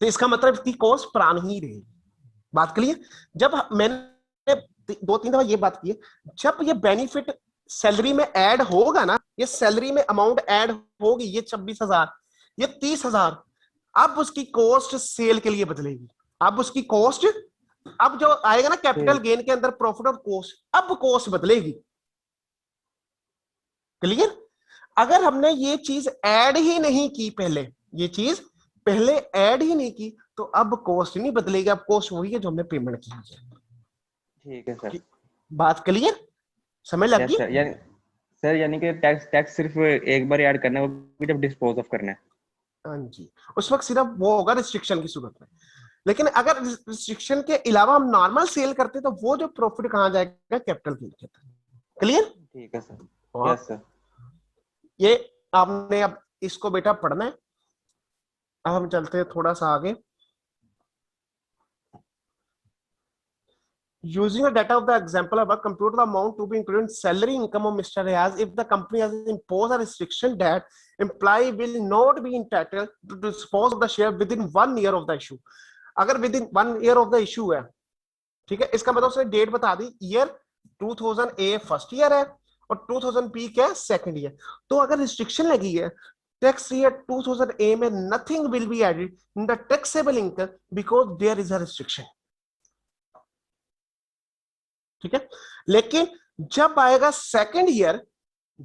तो इसका मतलब इसकी कॉस्ट पुरानी ही रहेगी। बात क्लियर? जब मैंने 2-3 दफा ये बात की है, जब ये बेनिफिट सैलरी में ऐड होगा ना, ये सैलरी में अमाउंट ऐड होगी, ये 26,000, ये 30,000, अब उसकी कॉस्ट सेल के लिए बदलेगी। अब उसकी कॉस्ट, अब जो आएगा ना कैपिटल गेन के अंदर प्रॉफिट और कॉस्ट, अब कॉस्ट बदलेगी। क्लियर? अगर हमने ये चीज ऐड ही नहीं की पहले, ये चीज पहले ऐड ही नहीं की, तो अब कॉस्ट नहीं बदलेगी, अब कॉस्ट वही है जो हमने पेमेंट की है। ठीक है सर। बात क्लियर? समझ लग गई? सर यानी कि टैक्स सिर्फ एक बार ऐड करना है, वो भी जब डिस्पोज ऑफ करना है। हाँ जी, उस वक्त सिर्फ वो होगा रिस्ट्रिक्शन की सूरत में। लेकिन अगर रिस्ट्रिक्शन के अलावा हम नॉर्मल सेल करते तो वो जो प्रॉफिट कहां जाएगा? कैपिटल गेन के अंदर। क्लियर? ठीक है सर। हाँ। Yes sir. ये आपने अब इसको बेटा पढ़ना है। अब हम चलते हैं थोड़ा सा आगे। Using the data of the example above, compute the amount to be included in salary income of Mr. Riaz if the company has imposed a restriction that employee will not be entitled to dispose of the share within 1 year of the issue. अगर within 1 year of the issue है, ठीक है, इसका मतलब उसने date बता दी, year 2000 ए first year है और 2000 बी क्या है? Second year. तो अगर रिस्ट्रिक्शन लगी है टैक्स ईयर 2000 ए में, nothing will be added in the taxable income because there is a restriction. ठीक है? लेकिन जब आएगा सेकंड ईयर,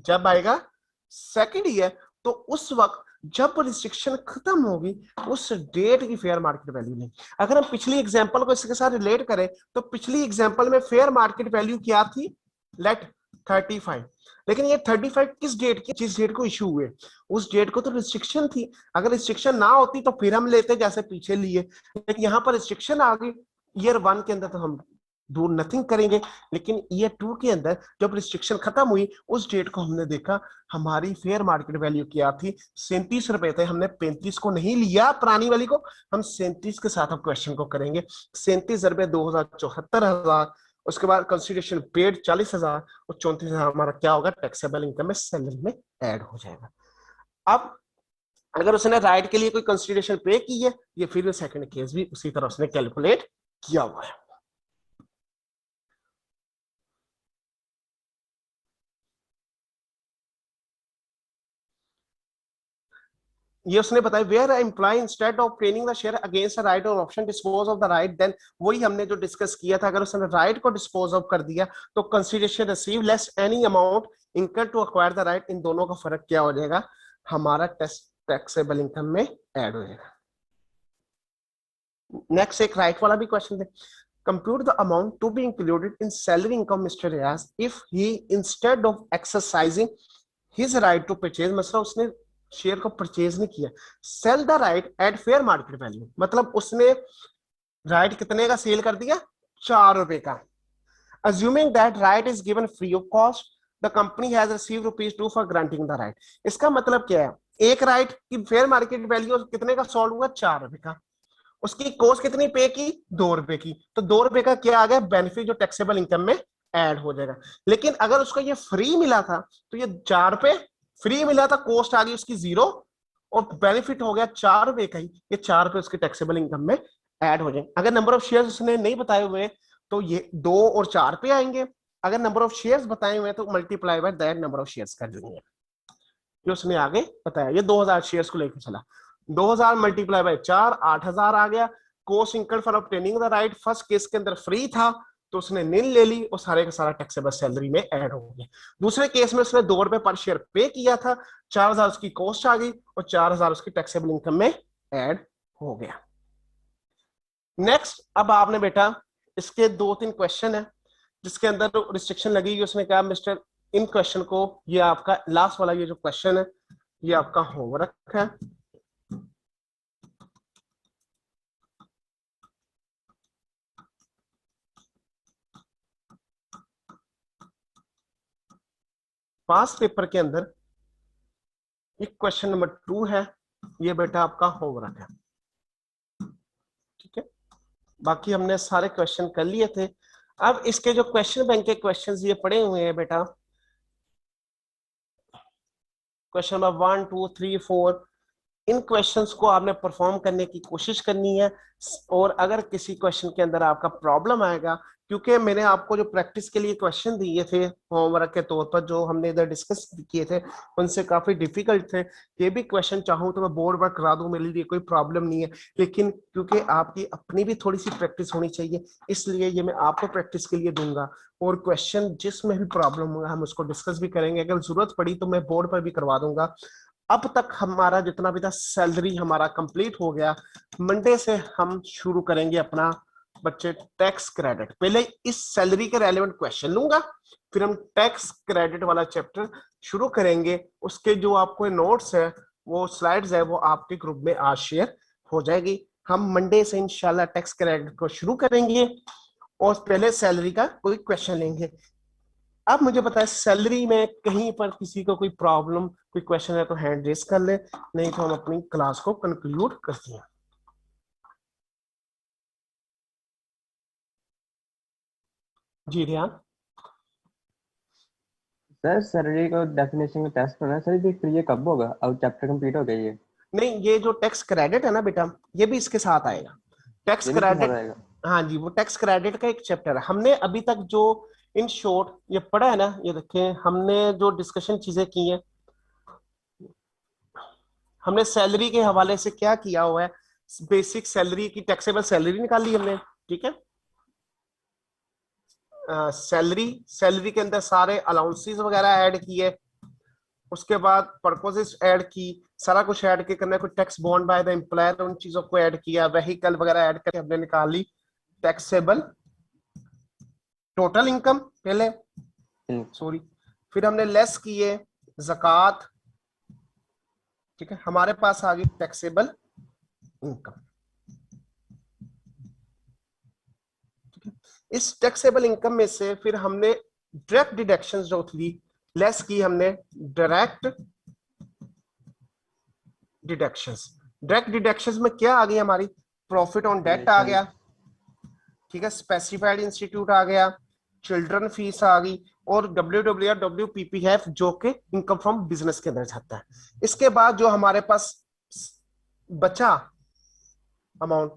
जब आएगा सेकंड ईयर, तो उस वक्त जब रिस्ट्रिक्शन खत्म होगी, उस डेट की फेयर मार्केट वैल्यू नहीं। अगर हम पिछली एग्जांपल को इसके साथ रिलेट करें तो पिछली एग्जांपल में फेयर मार्केट वैल्यू क्या थी? लेट 35। लेकिन ये 35 किस डेट की? जिस डेट को इशू हुए उस डेट को तो रिस्ट्रिक्शन थी। अगर रिस्ट्रिक्शन ना होती तो फिर हम लेते जैसे पीछे लिए, लेकिन यहां पर रिस्ट्रिक्शन आ गई ईयर 1 के अंदर, तो हम डू नथिंग करेंगे। लेकिन ईयर 2 के अंदर जब रिस्ट्रिक्शन खत्म हुई उस डेट को हमने देखा, हमारी फेयर मार्केट वैल्यू क्या थी? 37 रुपए थे। हमने 35 को नहीं लिया पुरानी वाली को, हम 37 के साथ अब क्वेश्चन को करेंगे। 37 रुपए 2074,000, उसके बाद कंसिडरेशन पेड 40,000 और 34,000 हमारा क्या होगा? टैक्सेबल इनकम में सैलरी में ऐड हो जाएगा। अब अगर उसने राइट के लिए कोई कंसिडरेशन पे की है, ये फिर सेकंड केस भी उसी तरह उसने कैलकुलेट किया हुआ है। ये उसने बताया where employ instead of training the share against right और option dispose of the right, then वही हमने जो डिस्कस किया था, अगर उसने राइट को डिस्पोज ऑफ कर दिया तो consideration receive less any amount income to acquire the right, इन दोनों का फर्क क्या हो जाएगा? हमारा टैक्सेबल इनकम में ऐड हो जाएगा। नेक्स्ट एक राइट वाला भी क्वेश्चन है। Compute the amount to be included in salary income mister Riyaz if he instead of exercising his right to purchase, मतलब उसने शेयर को परचेज नहीं किया, sell the right at fair market value, मतलब उसने राइट कितने का सेल कर दिया? 4 रुपए का। Assuming that right is given free of cost, the company has received ₹2 for granting the right. इसका मतलब क्या है? एक राइट की फेयर मार्केट वैल्यू कितने का सॉल्व हुआ? 4 रुपए का। उसकी कॉस्ट कितनी पे की? 2 रुपए की। तो 2 रुपए का क्या आ गया? बेनिफिट जो टैक्सेबल इनकम में ऐड हो जाएगा। लेकिन अगर उसको ये फ्री मिला था तो ये 4 रुपए फ्री मिला था, कॉस्ट आ गई उसकी 0 और बेनिफिट हो गया 4 रुपए का ही, ये 4 रुपए उसके टैक्सेबल इनकम में ऐड हो जाएंगे। अगर नंबर ऑफ शेयर्स उसने नहीं बताए हुए तो ये 2 और 4 पे आएंगे। अगर नंबर ऑफ शेयर्स बताए हुए तो multiply by that number of shares कर देंगे। जो उसने आगे बताया, ये 2000 शेयर्स को लेकर चला, 2000 मल्टीप्लाई बाय 4, 8000 आ गया। Cost incurred for obtaining the right, first case के अंदर फ्री था तो उसने निल ले ली और सारे का सारा टैक्सेबल सैलरी में ऐड हो गया। दूसरे केस में उसने 2 रुपए पर शेयर पे किया था, 4000 उसकी कॉस्ट आ गई और 4000 उसकी टैक्सेबल इनकम में ऐड हो गया। नेक्स्ट, अब आपने बेटा इसके 2-3 क्वेश्चन है जिसके अंदर रिस्ट्रिक्शन लगी। उसने कहा मिस्टर इन क्वेश्चन को, ये आपका लास्ट वाला ये जो क्वेश्चन है ये आपका होमवर्क है। पास पेपर के अंदर एक क्वेश्चन नंबर 2 है, ये बेटा आपका होमवर्क है। ठीक है, बाकी हमने सारे क्वेश्चन कर लिए थे। अब इसके जो क्वेश्चन बैंक के क्वेश्चंस ये पड़े हुए हैं बेटा, क्वेश्चन नंबर 1 2 3 4, इन क्वेश्चंस को आपने परफॉर्म करने की कोशिश करनी है। और अगर किसी क्वेश्चन के अंदर आपका प्रॉब्लम आएगा, क्योंकि मैंने आपको जो प्रैक्टिस के लिए क्वेश्चन दिए थे होमवर्क के तौर पर, जो हमने इधर डिस्कस किए थे, उनसे काफी डिफिकल्ट थे। ये भी क्वेश्चन चाहूँ तो मैं बोर्ड पर करा दूं, मेरे लिए कोई प्रॉब्लम नहीं है, लेकिन क्योंकि आपकी अपनी भी थोड़ी सी प्रैक्टिस होनी चाहिए, इसलिए ये मैं आपको प्रैक्टिस के लिए दूंगा। और क्वेश्चन जिसमें भी प्रॉब्लम होगा हम उसको डिस्कस भी करेंगे, अगर जरूरत पड़ी तो मैं बोर्ड पर भी करवा दूंगा। अब तक हमारा जितना भी था सैलरी हमारा कंप्लीट हो गया। मंडे से हम शुरू करेंगे अपना बच्चे टैक्स क्रेडिट। पहले इस सैलरी के रेलेवेंट क्वेश्चन लूंगा, फिर हम टैक्स क्रेडिट वाला चैप्टर शुरू करेंगे। उसके जो आपको नोट्स है, वो स्लाइड्स है, वो आपके ग्रुप में आज शेयर हो जाएगी। हम मंडे से इंशाल्लाह टैक्स क्रेडिट को शुरू करेंगे और पहले सैलरी का कोई क्वेश्चन लेंगे। अब मुझे पता है सैलरी में कहीं पर किसी को कोई प्रॉब्लम, कोई क्वेश्चन है तो हैंड रेस कर ले, नहीं तो हम अपनी क्लास को कंक्लूड करते हैं। जी रियान। सर सैलरी को डेफिनेशन का टेस्ट होना है सर, फिर ये कब होगा? अब चैप्टर कंप्लीट हो गया ये? नहीं, ये जो टैक्स क्रेडिट है ना बेटा, ये भी इसके साथ आएगा। टैक्स ये भी इसके साथ क्रेडिट, आएगा? हाँ जी, वो टैक्स क्रेडिट का एक चैप्टर है। हमने अभी तक जो इन शॉर्ट ये पढ़ा है ना, ये देखें, हमने जो डिस्कशन चीजें की हैं, हमने सैलरी के हवाले से क्या किया हुआ है, बेसिक सैलरी की टैक्सेबल सैलरी निकाली हमने, ठीक है। सैलरी के अंदर सारे अलाउंसेस वगैरह ऐड किए, उसके बाद पर्पसेस ऐड की, सारा कुछ ऐड के करना, कोई tax bond by the employer, उन चीजों को ऐड किया, व्हीकल वगैरह ऐड करके हमने निकाली टैक्सेबल टोटल इनकम पहले, सॉरी, फिर हमने लेस किए ज़कात, ठीक है, हमारे पास आ गई टैक्सेबल इनकम। इस टैक्सेबल इनकम में से फिर हमने डायरेक्ट डिडक्शंस जो थी लेस की, हमने डायरेक्ट डिडक्शंस। डायरेक्ट डिडक्शंस में क्या आ गई हमारी, प्रॉफिट ऑन डेट आ गया, ठीक है, स्पेसिफाइड इंस्टीट्यूट आ गया, चिल्ड्रन फीस आ गई, और WW और WPPF जो कि इनकम फ्रॉम बिजनेस के अंदर जाता है। इसके बाद जो हमारे पास बचा अमाउंट,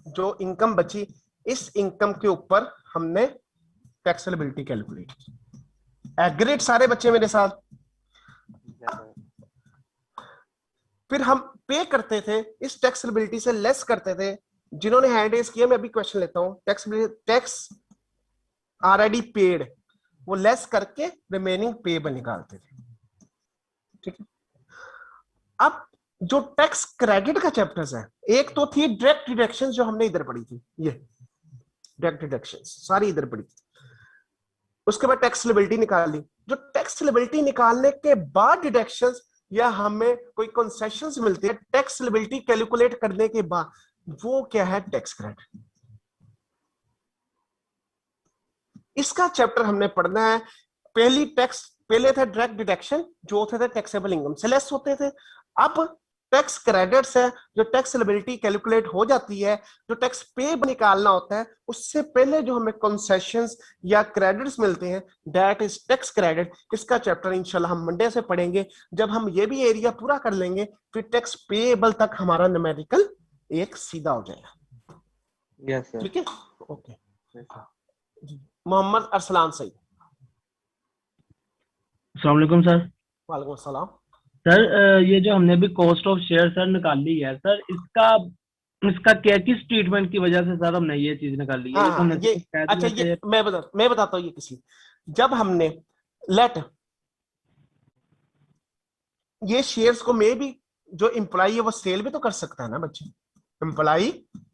जो इनकम बची, इस इनकम के ऊपर हमने टैक्सेबिलिटी कैलकुलेट की। एग्रीगेट सारे बच्चे मेरे साथ। फिर हम पे करते थे, इस टैक्सेबिलिटी से लेस करते थे। जिन्होंने हैंड रेज किया, मैं अभी क्वेश्चन लेता हूं, टैक्स ऑलरेडी पेड, वो लेस करके रिमेनिंग पेबल निकालते थे, ठीक है। अब जो टैक्स क्रेडिट का चैप्टर्स है, एक तो थी डायरेक्ट डिडक्शंस जो हमने इधर पढ़ी थी, ये डायरेक्ट डिडक्शंस सारी इधर पढ़ी थी। उसके बाद टैक्स लिबिलिटी निकाल ली। जो टैक्स लिबिलिटी निकालने के बाद डिडक्शंस या हमें कोई कंसेशंस मिलते हैं टैक्स लिबिलिटी कैलकुलेट करने के बाद, वो क्या है, टैक्स क्रेडिट। इसका चैप्टर हमने पढ़ना है। पहले थे डायरेक्ट डिडक्शन जो होते थे टैक्सेबल इनकम से लेस होते थे। अब टैक्स क्रेडिट्स है, जो टैक्स लिबिलिटी कैलकुलेट हो जाती है, जो टैक्स पे निकालना होता है, उससे पहले जो हमें कंसेशंस या क्रेडिट्स मिलते हैं, दैट इज टैक्स क्रेडिट। इसका चैप्टर इंशाल्लाह हम मंडे से पढ़ेंगे। जब हम ये भी एरिया पूरा कर लेंगे, फिर टैक्स पेएबल तक हमारा न्यूमेरिकल एक सीधा हो जाएगा। Yes sir. ठीक है, ओके। मोहम्मद अरसलान सईद। अस्सलाम वालेकुम सर। वालेकुम सलाम। सर ये जो हमने अभी कॉस्ट ऑफ शेयर सर निकाली है सर, इसका क्या, किस ट्रीटमेंट की वजह से सर हमने ये चीज निकाली है? हाँ, ये अच्छा, ये मैं बताता हूँ। ये किसी, जब हमने लेट ये शेयर्स को, मे भी जो एम्प्लॉई है वो सेल भी तो कर सकता है ना बच्चे। एम्प्लॉई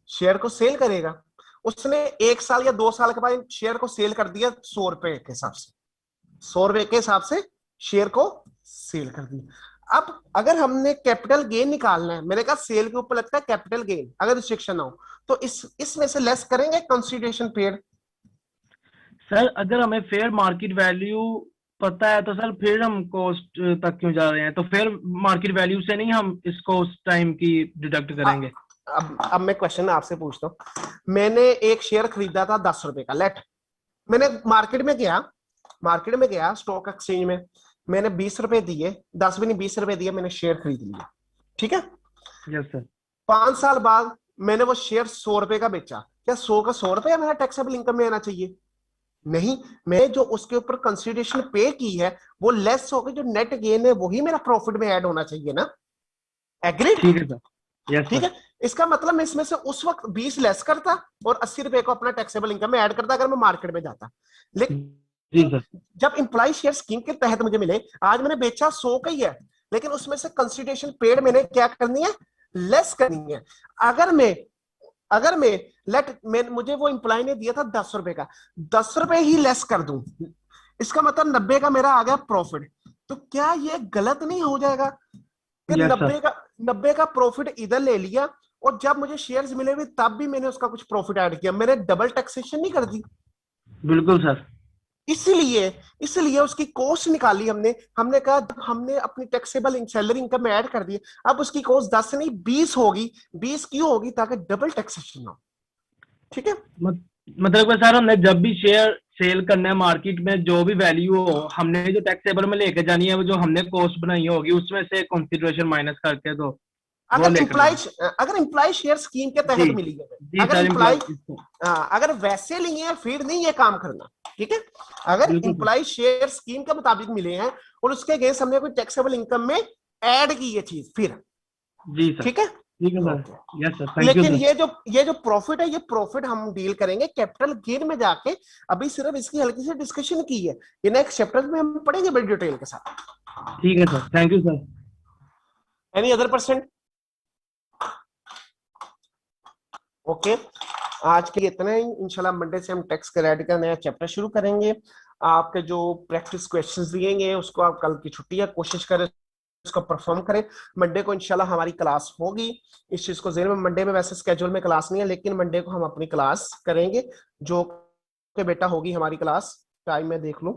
शेयर को सेल करेगा, उसने 1 साल या 2 साल के बाद शेयर को सेल कर दिया 100 रुपए के हिसाब से, 100 रुपए के हिसाब से शेयर को सेल कर दिया। अब अगर हमने कैपिटल गेन निकालना है, मेरे कहा सेल के ऊपर लगता है कैपिटल गेन, अगर रिस्ट्रिक्शन ना हो तो इसमें से लेस करेंगे कंसीडरेशन पेड। सर अगर हमें फेयर मार्केट वैल्यू पता है तो सर फिर हम कॉस्ट तक क्यों जा रहे हैं? तो फेयर मार्केट वैल्यू से नहीं हम इसको उस टाइम की डिडक्ट करेंगे? अब मैं क्वेश्चन आपसे पूछता हूँ। मैंने एक शेयर खरीदा था 10 रुपए का, लेट मैंने मार्केट में गया स्टॉक एक्सचेंज में, मैंने 20 रुपए दिए, 10 भी नहीं 20 रुपए दिए, मैंने शेयर खरीद लिया, ठीक है। Yes sir. 5 साल बाद मैंने वो शेयर 100 रुपए का बेचा, क्या 100 का 100 रुपया मेरा टैक्सेबल इनकम में आना चाहिए? नहीं, मैं जो उसके ऊपर कंसिडरेशन पे की है वो लेस होगी, जो नेट गेन है वही मेरा प्रॉफिट में ऐड होना चाहिए ना। एग्रीड? ठीक है सर। यस ठीक सर। है। इसका मतलब मैं इसमें से उस वक्त 20 लेस करता और 80 रुपए को अपना टैक्सेबल इनकम में ऐड करता अगर मैं मार्केट में जाता। लेकिन जी सर। जब इंप्लॉय शेयर स्कीम के तहत मुझे मिले, आज मैंने बेचा 100 का ही है, लेकिन उसमें से कंसिडरेशन पेड मैंने क्या करनी है, लेस करनी है। अगर मैं मुझे वो इंप्लॉय ने दिया था 10 रुपए का, 10 रुपए ही लेस कर दूं, इसका मतलब 90 का मेरा आ गया प्रॉफिट। तो क्या ये गलत नहीं हो जाएगा कि यस सर। 90 का प्रॉफिट इधर ले लिया और जब मुझे शेयर्स मिले हुए तब भी मैंने उसका कुछ प्रॉफिट ऐड किया, मैंने डबल टैक्सेशन नहीं कर दी। बिल्कुल सर। इसलिए इसलिए उसकी कॉस्ट निकाली हमने, हमने कहा हमने अपनी टैक्सेबल सैलरी इनकम में ऐड कर दी, अब उसकी कॉस्ट 10 से नहीं 20 होगी। 20 क्यों होगी? ताकि डबल टैक्सेशन ना हो, ठीक है। मतलब कि सर हमने जब भी शेयर सेल करना है मार्केट में, जो भी वैल्यू हो, हमने जो टैक्सेबल में लेके जानी है, वो जो हमने कॉस्ट बनाई होगी उसमें से कंसिडरेशन माइनस करके तो वो लेकर जाना। अगर इम्प्लॉय शेयर स्कीम के जी तहत मिली है, जी अगर सर। इम्प्लॉय इसको अगर वैसे लिए हैं फिर नहीं ये काम करना, ठीक है। अगर बिल्कुल सर। इम्प्लॉय शेयर स्कीम के मुताबिक मिले हैं और उसके अगेंस्ट हमने कोई टैक्सेबल इनकम में ऐड की ये चीज, फिर जी सर। ठीक है। ठीक है sir. Okay. Yes sir. Thank you लेकिन सर। ये जो प्रॉफिट है, ये प्रॉफिट हम डील करेंगे कैपिटल गेन में जाके। अभी सिर्फ इसकी हल्की सी डिस्कशन की है, ये नेक्स्ट चैप्टर में हम पढ़ेंगे बड़ी डिटेल के साथ। ठीक है सर। Thank you sir. Any other person? Okay, आज के लिए इतना ही। इंशाल्लाह मंडे से हम टेक्स्ट क्रेडिट का नया चैप्टर शुरू करेंगे। आपके जो प्रैक्टिस क्वेश्चंस दिएंगे उसको आप कल की छुट्टी है कोशिश करें उसको परफॉर्म करें। मंडे को इंशाल्लाह हमारी क्लास होगी, इस चीज को ज़हन में। मंडे में वैसे स्केड्यूल में क्लास नहीं है, लेकिन मंडे को हम अपनी क्लास करेंगे, जो के बेटा होगी हमारी क्लास। टाइम में देख लूं,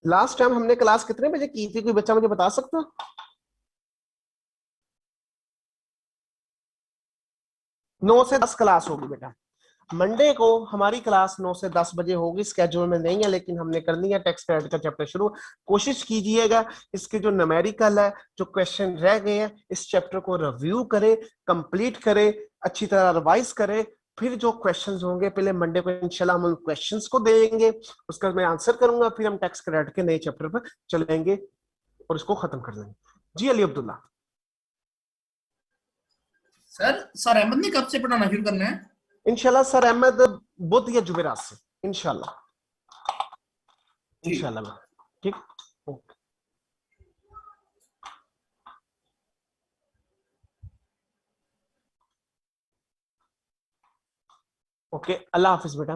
लास्ट टाइम हमने क्लास कितने बजे की थी? कोई बच्चा मुझे बता सकता? 9 से 10 क्लास होगी बेटा। मंडे को हमारी क्लास 9 से 10 बजे होगी, स्केड्यूल में नहीं है लेकिन हमने करनी है टेक्स्ट क्रेडिट का चैप्टर शुरू। कोशिश कीजिएगा इसके जो न्यूमेरिकल है, जो क्वेश्चन रह गए हैं, इस चैप्टर को रिव्यू करें, कंप्लीट करें, अच्छी तरह रिवाइज करें। फिर जो क्वेश्चंस होंगे पहले मंडे को इंशाल्लाह हम उन क्वेश्चंस को देंगे, उसका मैं आंसर करूंगा, फिर हम टेक्स्ट क्रेडिट के नए चैप्टर पर चलेंगे और इसको खत्म कर लेंगे। जी अली अब्दुल्ला। सर अहमद ने कब से पढ़ाना शुरू करना है? इंशाल्लाह सर अहमद बुध या जुमेरात से इंशाल्लाह। इंशाल्लाह ठीक। ओके ओके, अल्लाह हाफिज बेटा।